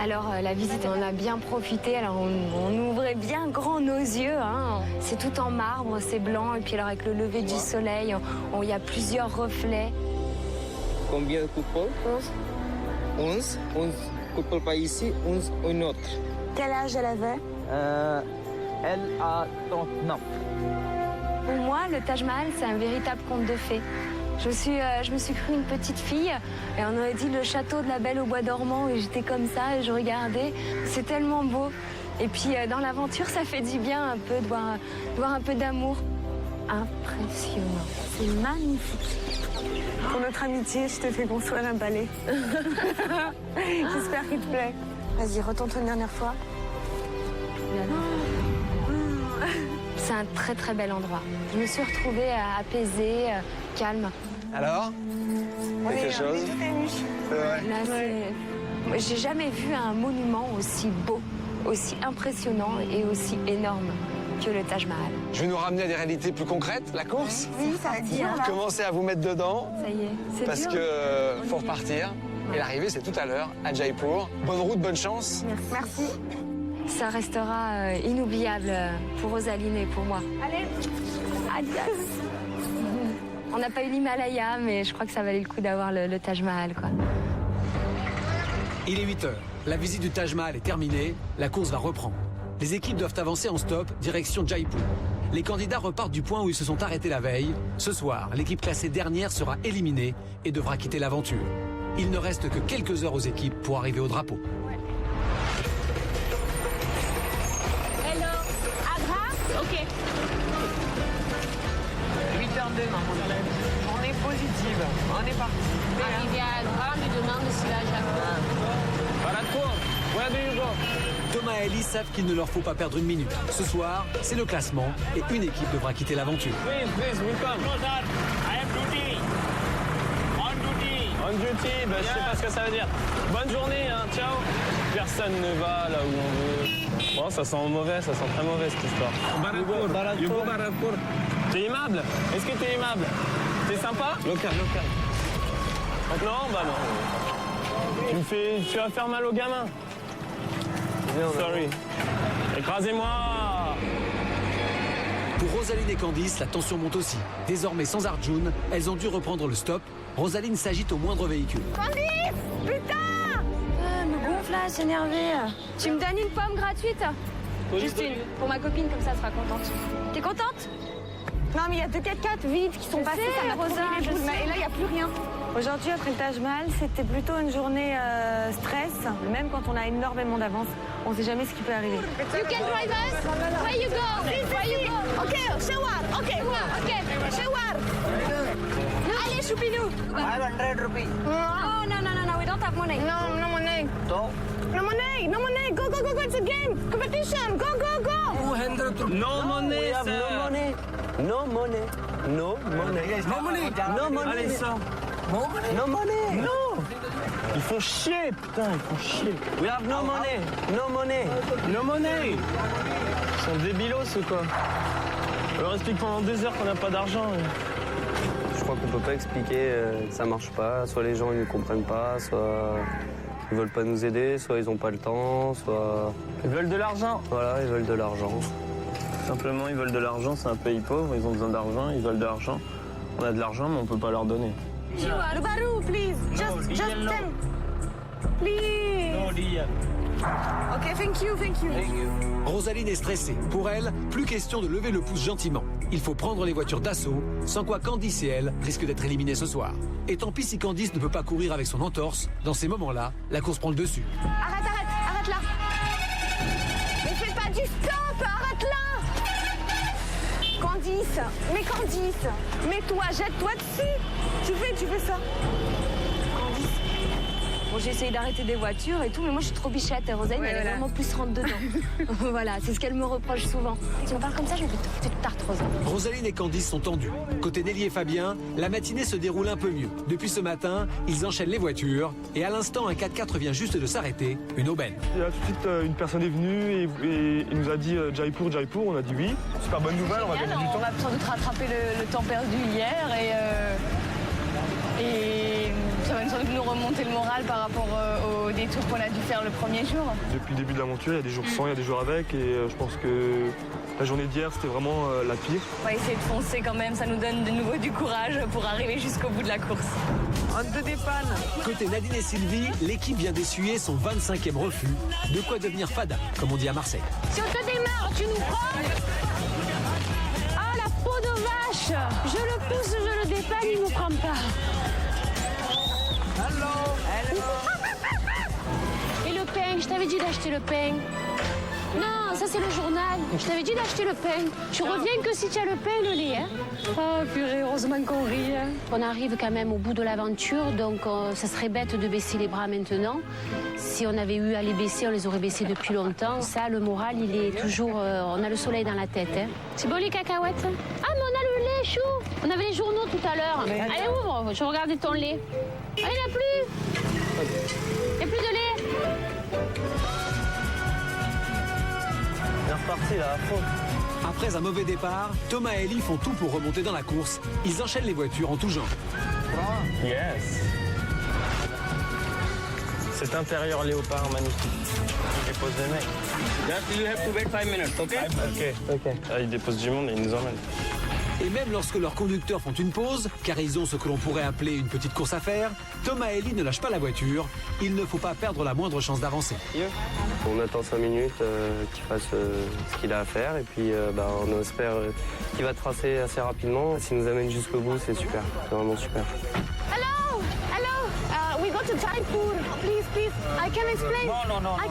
Alors la visite, on a bien profité. Alors on ouvrait bien grand nos yeux. Hein. C'est tout en marbre, c'est blanc. Et puis alors avec le lever du soleil, il y a plusieurs reflets. Combien de couples 11. 11 couples pas ici, 11 une autre. Quel âge elle avait Elle a 39. Pour moi, le Taj Mahal, c'est un véritable conte de fées. Je me suis cru une petite fille et on aurait dit le château de la Belle au bois dormant et j'étais comme ça et je regardais. C'est tellement beau. Et puis dans l'aventure, ça fait du bien un peu de voir un peu d'amour. Impressionnant. C'est magnifique. Pour notre amitié, je te fais construire un palais. J'espère qu'il te plaît. Vas-y, retourne-toi une dernière fois. C'est un très très bel endroit. Je me suis retrouvée apaisée, calme. Alors quelque chose Là, j'ai jamais vu un monument aussi beau, aussi impressionnant et aussi énorme que le Taj Mahal. Je vais nous ramener à des réalités plus concrètes, la course. Oui, ça va dire. Commencez à vous mettre dedans. Ça y est, c'est parce dur. que faut repartir. Et l'arrivée, c'est tout à l'heure, à Jaipur. Bonne route, bonne chance. Merci. Ça restera inoubliable pour Rosaline et pour moi. Allez. Adios. On n'a pas eu l'Himalaya, mais je crois que ça valait le coup d'avoir le Taj Mahal, quoi. Il est 8 heures. La visite du Taj Mahal est terminée. La course va reprendre. Les équipes doivent avancer en stop, direction Jaipur. Les candidats repartent du point où ils se sont arrêtés la veille. Ce soir, l'équipe classée dernière sera éliminée et devra quitter l'aventure. Il ne reste que quelques heures aux équipes pour arriver au drapeau. Hello, Agra? Ok. 8h02, maman. On est positive. On est parti. Arrivé à Agra, on lui demande si là, Baratpur, where do you go? Thomas et Ellie savent qu'il ne leur faut pas perdre une minute. Ce soir, c'est le classement et une équipe devra quitter l'aventure. Please, welcome. No, sir. I am duty. On duty. On duty, bah, je sais pas ce que ça veut dire. Bonne journée, hein, ciao. Personne ne va là où on veut. Bon, ça sent mauvais, ça sent très mauvais cette histoire. Baratpur. You go Baratpur. T'es aimable? Est-ce que t'es aimable? T'es sympa? Local. Non, bah non. Tu vas faire mal aux gamins. Sorry. Écrasez-moi. Pour Rosaline et Candice, la tension monte aussi. Désormais sans Arjun, elles ont dû reprendre le stop. Rosaline s'agite au moindre véhicule. Candice, putain! me gonfle là, c'est énervé. Tu me donnes une pomme gratuite? Juste une, pour ma copine, comme ça elle sera contente. T'es contente? Non, mais il y a 2 4x4 vides qui sont passés, ça m'a Rosa, trop mis les boules. sais. Et là, il n'y a plus rien. Aujourd'hui, après le Taj Mahal, c'était plutôt une journée stress. Même quand on a énormément d'avance, on ne sait jamais ce qui peut arriver. You can drive us? Where you go? Where you go? Ok, Shawar. Ok, Shawar. Allez, Choupinou. 500 rupees. Oh, no, we don't have money. No money. So, No money. Go. It's a game. Competition. Go. 200 rupees. No money, We have sir. no money. No money. No money. No money. No money. Allez, sors. No money. Non. Ils font chier, putain, ils font chier. We have no money. No money. No money. Ils sont débilos ou quoi? On leur explique pendant 2 heures qu'on n'a pas d'argent. Je crois qu'on peut pas expliquer que ça marche pas. Soit les gens ils ne comprennent pas, soit ils veulent pas nous aider, soit ils ont pas le temps, soit... Ils veulent de l'argent. Voilà, ils veulent de l'argent. Simplement, ils veulent de l'argent, c'est un pays pauvre, ils ont besoin d'argent, ils veulent de l'argent. On a de l'argent, mais on peut pas leur donner. Baru, please. Just 10. Please. Ok, thank you. Rosaline est stressée. Pour elle, plus question de lever le pouce gentiment. Il faut prendre les voitures d'assaut, sans quoi Candice et elle risquent d'être éliminées ce soir. Et tant pis si Candice ne peut pas courir avec son entorse. Dans ces moments-là, la course prend le dessus. Arrête là. Mais fais pas du stop, arrête là. Candice, mets-toi, jette-toi dessus. Tu fais ça. Bon, j'ai essayé d'arrêter des voitures et tout, mais moi je suis trop bichette. Rosaline, elle est vraiment plus rentre dedans. Voilà, c'est ce qu'elle me reproche souvent. Tu me parles comme ça, je vais te tarte, Rosa. Rosaline et Candice sont tendues. Côté Nelly et Fabien, la matinée se déroule un peu mieux. Depuis ce matin, ils enchaînent les voitures et à l'instant, un 4x4 vient juste de s'arrêter, une aubaine. Et là, tout de suite, une personne est venue et il nous a dit Jaipur. On a dit oui. Super bonne nouvelle, on va gagner du temps. On va sans doute rattraper le temps perdu hier et ça va sans doute nous remonter le moral par rapport au détour qu'on a dû faire le premier jour. Depuis le début de l'aventure, il y a des jours sans, il y a des jours avec et je pense que la journée d'hier, c'était vraiment la pire. On va essayer de foncer quand même, ça nous donne de nouveau du courage pour arriver jusqu'au bout de la course. On te dépanne. Côté Nadine et Sylvie, l'équipe vient d'essuyer son 25e refus. De quoi devenir fada, comme on dit à Marseille. Si on te démarre, tu nous prends. Ah, la peau de vache! Je le pousse, je le dépanne, il ne me prend pas. Et le pain, je t'avais dit d'acheter le pain. Non, ça c'est le journal. Je t'avais dit d'acheter le pain. Tu reviens que si tu as le pain, le lait. Hein. Oh purée, heureusement qu'on rit. On arrive quand même au bout de l'aventure, donc ça serait bête de baisser les bras maintenant. Si on avait eu à les baisser, on les aurait baissés depuis longtemps. Ça, le moral, il est toujours... on a le soleil dans la tête. Hein. C'est bon les cacahuètes? Ah, mais on a le lait chou. On avait les journaux tout à l'heure. Allez, ouvre, je regardais ton lait. Ah, il n'y en a plus. Il n'y a plus de lait. On est reparti là, à fond. Après un mauvais départ, Thomas et Ellie font tout pour remonter dans la course. Ils enchaînent les voitures en tout genre. Yes. Cet intérieur léopard magnifique. Il dépose des mecs. Just you have to wait 5 minutes, okay? Ok. Ah, il dépose du monde et il nous emmène. Et même lorsque leurs conducteurs font une pause, car ils ont ce que l'on pourrait appeler une petite course à faire, Thomas et Ellie ne lâchent pas la voiture. Il ne faut pas perdre la moindre chance d'avancer. On attend 5 minutes qu'il fasse ce qu'il a à faire et puis on espère qu'il va tracer assez rapidement. S'il nous amène jusqu'au bout, c'est super, c'est vraiment super. Hello. We go to Jaipur. Please. I can explain. No. I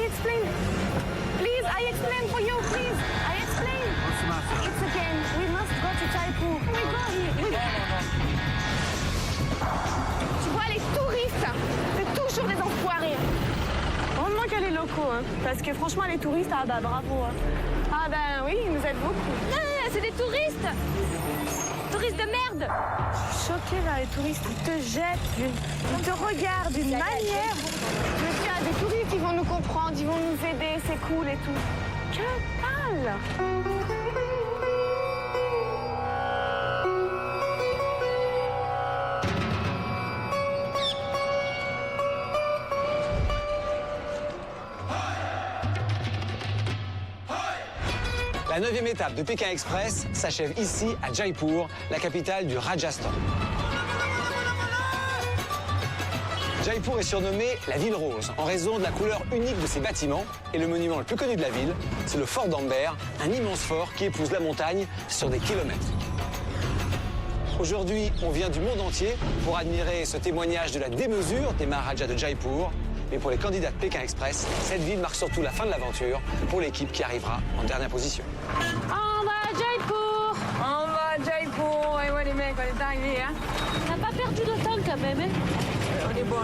explain. Please, I explain for you, please. I explain. It's again. We must go to Jaipur. We go. Tu vois, les touristes, c'est toujours des enfoirés. Heureusement qu'il y a les locaux, hein, parce que franchement, les touristes, ah bah bravo. Hein. Ah bah oui, ils nous aident beaucoup. Ah, c'est des touristes. Touristes de merde. Je suis choquée là, les touristes, ils te jettent, ils te regardent d'une manière. Je me dis, ah, des touristes, ils vont nous comprendre, ils vont nous aider, c'est cool et tout. Que dalle. La 9e étape de Pékin Express s'achève ici à Jaipur, la capitale du Rajasthan. Jaipur est surnommée la ville rose en raison de la couleur unique de ses bâtiments et le monument le plus connu de la ville, c'est le fort d'Amber, un immense fort qui épouse la montagne sur des kilomètres. Aujourd'hui, on vient du monde entier pour admirer ce témoignage de la démesure des Maharajas de Jaipur. Mais pour les candidats de Pékin Express, cette ville marque surtout la fin de l'aventure pour l'équipe qui arrivera en dernière position. On va à Jaipur. On va à Jaipur. Et ouais les mecs, on est arrivés, hein. On n'a pas perdu de temps quand même, hein. On est bon.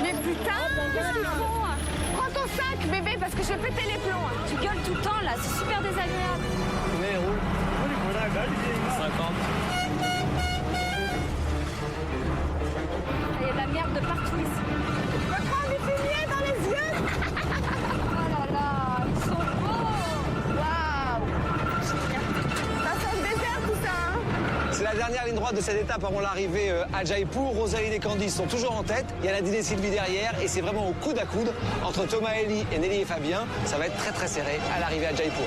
Mais putain, qu'est-ce qu'ils font? Prends ton sac, bébé, parce que je vais péter les plombs. Tu gueules tout le temps là, c'est super désagréable. Mais roule. 50. Il y a de la merde de partout ici. Je me prends des fumiers dans les yeux. Oh là là, ils sont beaux. Waouh. Ça sent le désert tout ça, hein. C'est la dernière ligne droite de cette étape avant l'arrivée à Jaipur. Rosaline et Candice sont toujours en tête. Il y a Nadine et Sylvie derrière et c'est vraiment au coude à coude entre Thomas Elie et Nelly et Fabien. Ça va être très très serré à l'arrivée à Jaipur.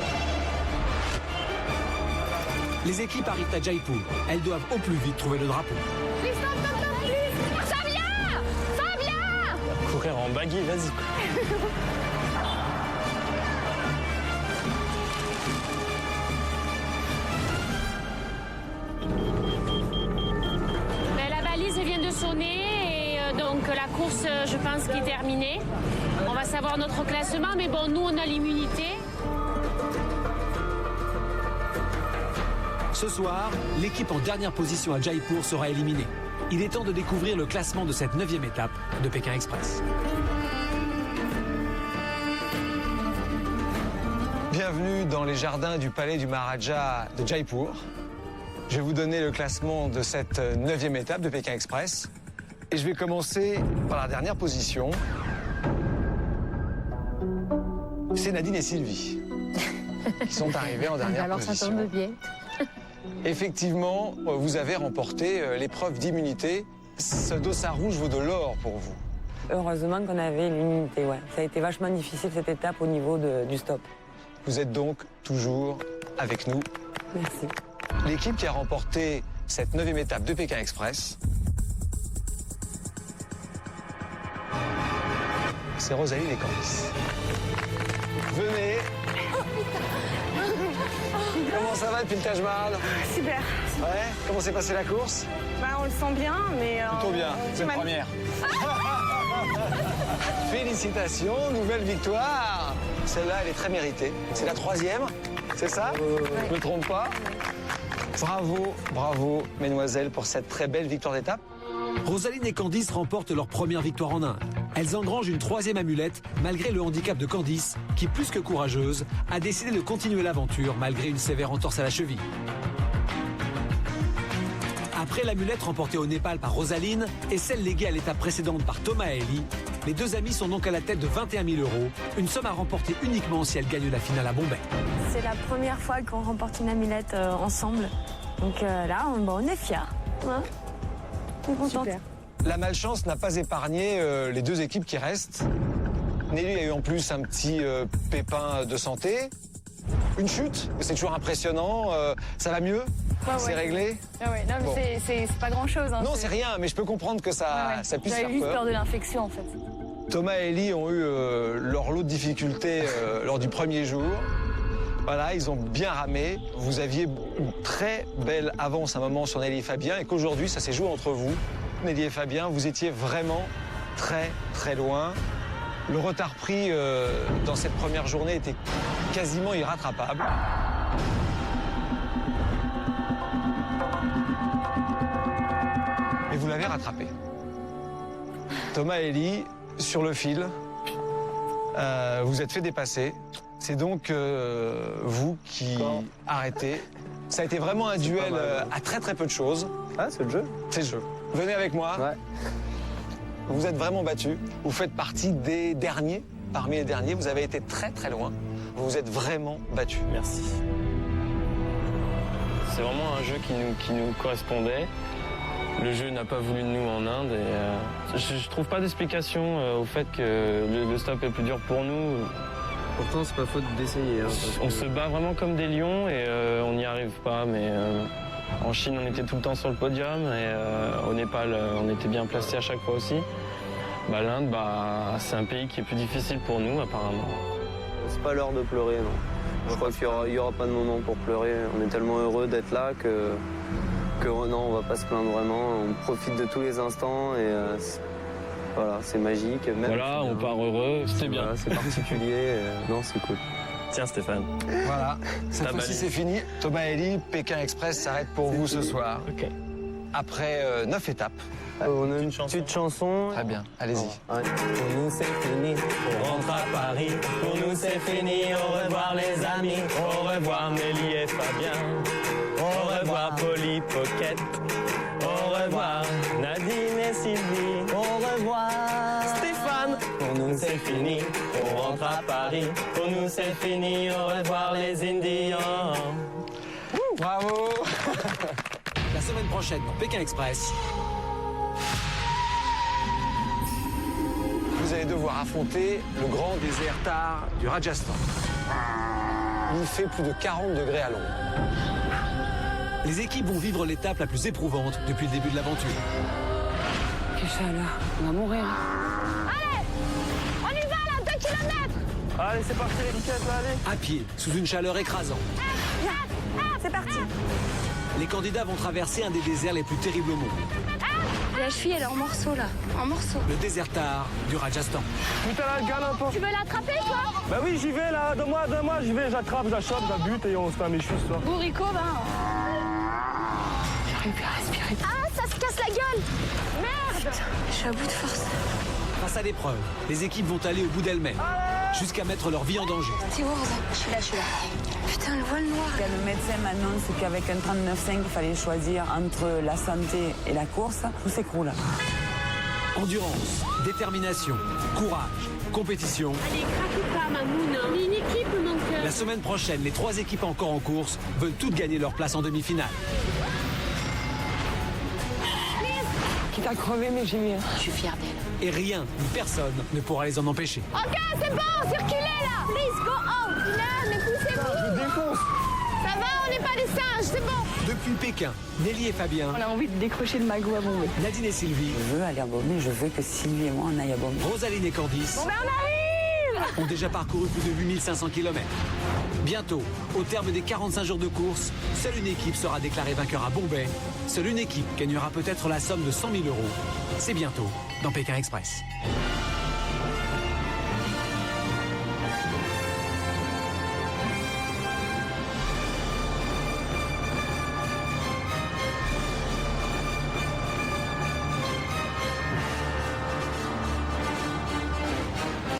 Les équipes arrivent à Jaipur. Elles doivent au plus vite trouver le drapeau. Courir en baggy, vas-y. Ben, la balise vient de sonner et donc la course, je pense, qui est terminée. On va savoir notre classement, mais bon, nous, on a l'immunité. Ce soir, l'équipe en dernière position à Jaipur sera éliminée. Il est temps de découvrir le classement de cette 9e étape de Pékin Express. Bienvenue dans les jardins du palais du Maharaja de Jaipur. Je vais vous donner le classement de cette 9e étape de Pékin Express. Et je vais commencer par la dernière position. C'est Nadine et Sylvie qui sont arrivées en dernière Alors position. ça tombe bien. Effectivement, vous avez remporté l'épreuve d'immunité. Ce dossard rouge vaut de l'or pour vous. Heureusement qu'on avait l'immunité, ouais. Ça a été vachement difficile cette étape au niveau du stop. Vous êtes donc toujours avec nous. Merci. L'équipe qui a remporté cette 9e étape de Pékin Express, c'est Rosaline et Candice. Venez. Comment ça va depuis le Taj Mahal? Super. Ouais. Comment s'est passée la course? Bah on le sent bien, mais... Plutôt bien. C'est la première. Félicitations, nouvelle victoire. Celle-là, elle est très méritée. C'est la 3e, c'est ça? Je ne me trompe pas. Bravo, mesdemoiselles, pour cette très belle victoire d'étape. Rosaline et Candice remportent leur première victoire en Inde. Elles engrangent une 3e amulette malgré le handicap de Candice, qui, plus que courageuse, a décidé de continuer l'aventure malgré une sévère entorse à la cheville. Après l'amulette remportée au Népal par Rosaline et celle léguée à l'étape précédente par Thomas et Elie, les deux amies sont donc à la tête de 21 000 €, une somme à remporter uniquement si elles gagnent la finale à Bombay. C'est la première fois qu'on remporte une amulette ensemble. Donc là, on est fiers. Hein, on est contente. Super. La malchance n'a pas épargné les deux équipes qui restent. Nelly a eu en plus un petit pépin de santé. Une chute, c'est toujours impressionnant. Ça va mieux? C'est réglé? Ah ouais, non, mais c'est pas grand-chose. Hein, non, c'est rien, mais je peux comprendre que ça puisse faire J'avais juste peur de l'infection, en fait. Thomas et Elie ont eu leur lot de difficultés lors du premier jour. Voilà, ils ont bien ramé. Vous aviez une très belle avance à un moment sur Nelly et Fabien et qu'aujourd'hui, ça s'est joué entre vous. Nelly et Fabien, vous étiez vraiment très, très loin. Le retard pris dans cette première journée était quasiment irrattrapable. Et vous l'avez rattrapé. Thomas et Elie, sur le fil, vous êtes fait dépasser. C'est donc vous qui arrêtez. Ça a été vraiment un duel à très très peu de choses. Ah, c'est le jeu? C'est le jeu. Venez avec moi. Ouais. Vous êtes vraiment battus. Vous faites partie des derniers. Parmi les derniers, vous avez été très très loin. Vous vous êtes vraiment battus. Merci. C'est vraiment un jeu qui nous correspondait. Le jeu n'a pas voulu de nous en Inde. Et, je trouve pas d'explication au fait que le stop est plus dur pour nous. Pourtant, c'est pas faute d'essayer. Hein, On se bat vraiment comme des lions et on n'y arrive pas. Mais en Chine, on était tout le temps sur le podium et au Népal, on était bien placé à chaque fois aussi. L'Inde, c'est un pays qui est plus difficile pour nous, apparemment. C'est pas l'heure de pleurer, non. Je crois qu'il y aura pas de moment pour pleurer. On est tellement heureux d'être là que non, on va pas se plaindre vraiment. On profite de tous les instants et voilà, c'est magique. Même voilà, on part heureux, c'était bien. Voilà, c'est particulier, non, c'est cool. Tiens Stéphane. Voilà, cette fois-ci c'est fini. Thomas et Ellie, Pékin Express s'arrête pour vous ce soir. Ok. Après 9 étapes. On a une petite chanson. Très bien, allez-y. Pour nous c'est fini, On rentre à Paris, pour nous c'est fini, au revoir les amis, au revoir Nelly et Fabien, au revoir Polly Pocket, au revoir Nadine et Sylvie, au revoir Stéphane, pour nous c'est fini, on rentre à Paris, pour nous c'est fini, au revoir les Indiens. Bravo. La semaine prochaine dans Pékin Express. Vous allez devoir affronter le grand désert Thar du Rajasthan. Il fait plus de 40 degrés à l'ombre. Les équipes vont vivre l'étape la plus éprouvante depuis le début de l'aventure. Quelle chaleur, on va mourir. Allez, on y va là, 2 kilomètres. Allez, c'est parti les liquettes, là, allez. À pied, sous une chaleur écrasante. C'est parti. Les candidats vont traverser un des déserts les plus terribles au monde. La cheville, elle est en morceaux là, en morceaux. Le désert Thar du Rajasthan. Putain, la gale un peu. Tu veux l'attraper, toi? Bah oui, j'y vais là, donne-moi, j'y vais, j'attrape, j'achoppe, j'abute et on se fait un méchus ce soir. Bourrico, J'arrive plus à respirer. Ah, ça se casse la gueule. Merde. Je suis à bout de force. Face à l'épreuve, les équipes vont aller au bout d'elles-mêmes, jusqu'à mettre leur vie en danger. C'est où, Rosa? Je suis là. Putain, le voile noir. Le médecin m'annonce qu'avec un 39,5, il fallait choisir entre la santé et la course. Tout s'écroule. Endurance, détermination, courage, compétition. Allez, craque pas, Mamoun. On est une équipe, mon cœur. La semaine prochaine, les 3 équipes encore en course veulent toutes gagner leur place en demi-finale. Quitte à crever, mais j'y vais. Je suis fière d'elle. Et rien ni personne ne pourra les en empêcher. Ok, c'est bon, circulez là. Please, go out. Là, mais poussez-vous. Je défonce. Ça va, on n'est pas des singes, c'est bon. Depuis Pékin, Nelly et Fabien, On a envie de décrocher le magot à bomber. Nadine et Sylvie, Je veux aller à Bobby, je veux que Sylvie et moi on aille à Bobby. Rosaline et Candice On arrive. ont déjà parcouru plus de 8500 km. Bientôt, au terme des 45 jours de course, seule une équipe sera déclarée vainqueur à Bombay. Seule une équipe gagnera peut-être la somme de 100 000 €. C'est bientôt dans Pékin Express.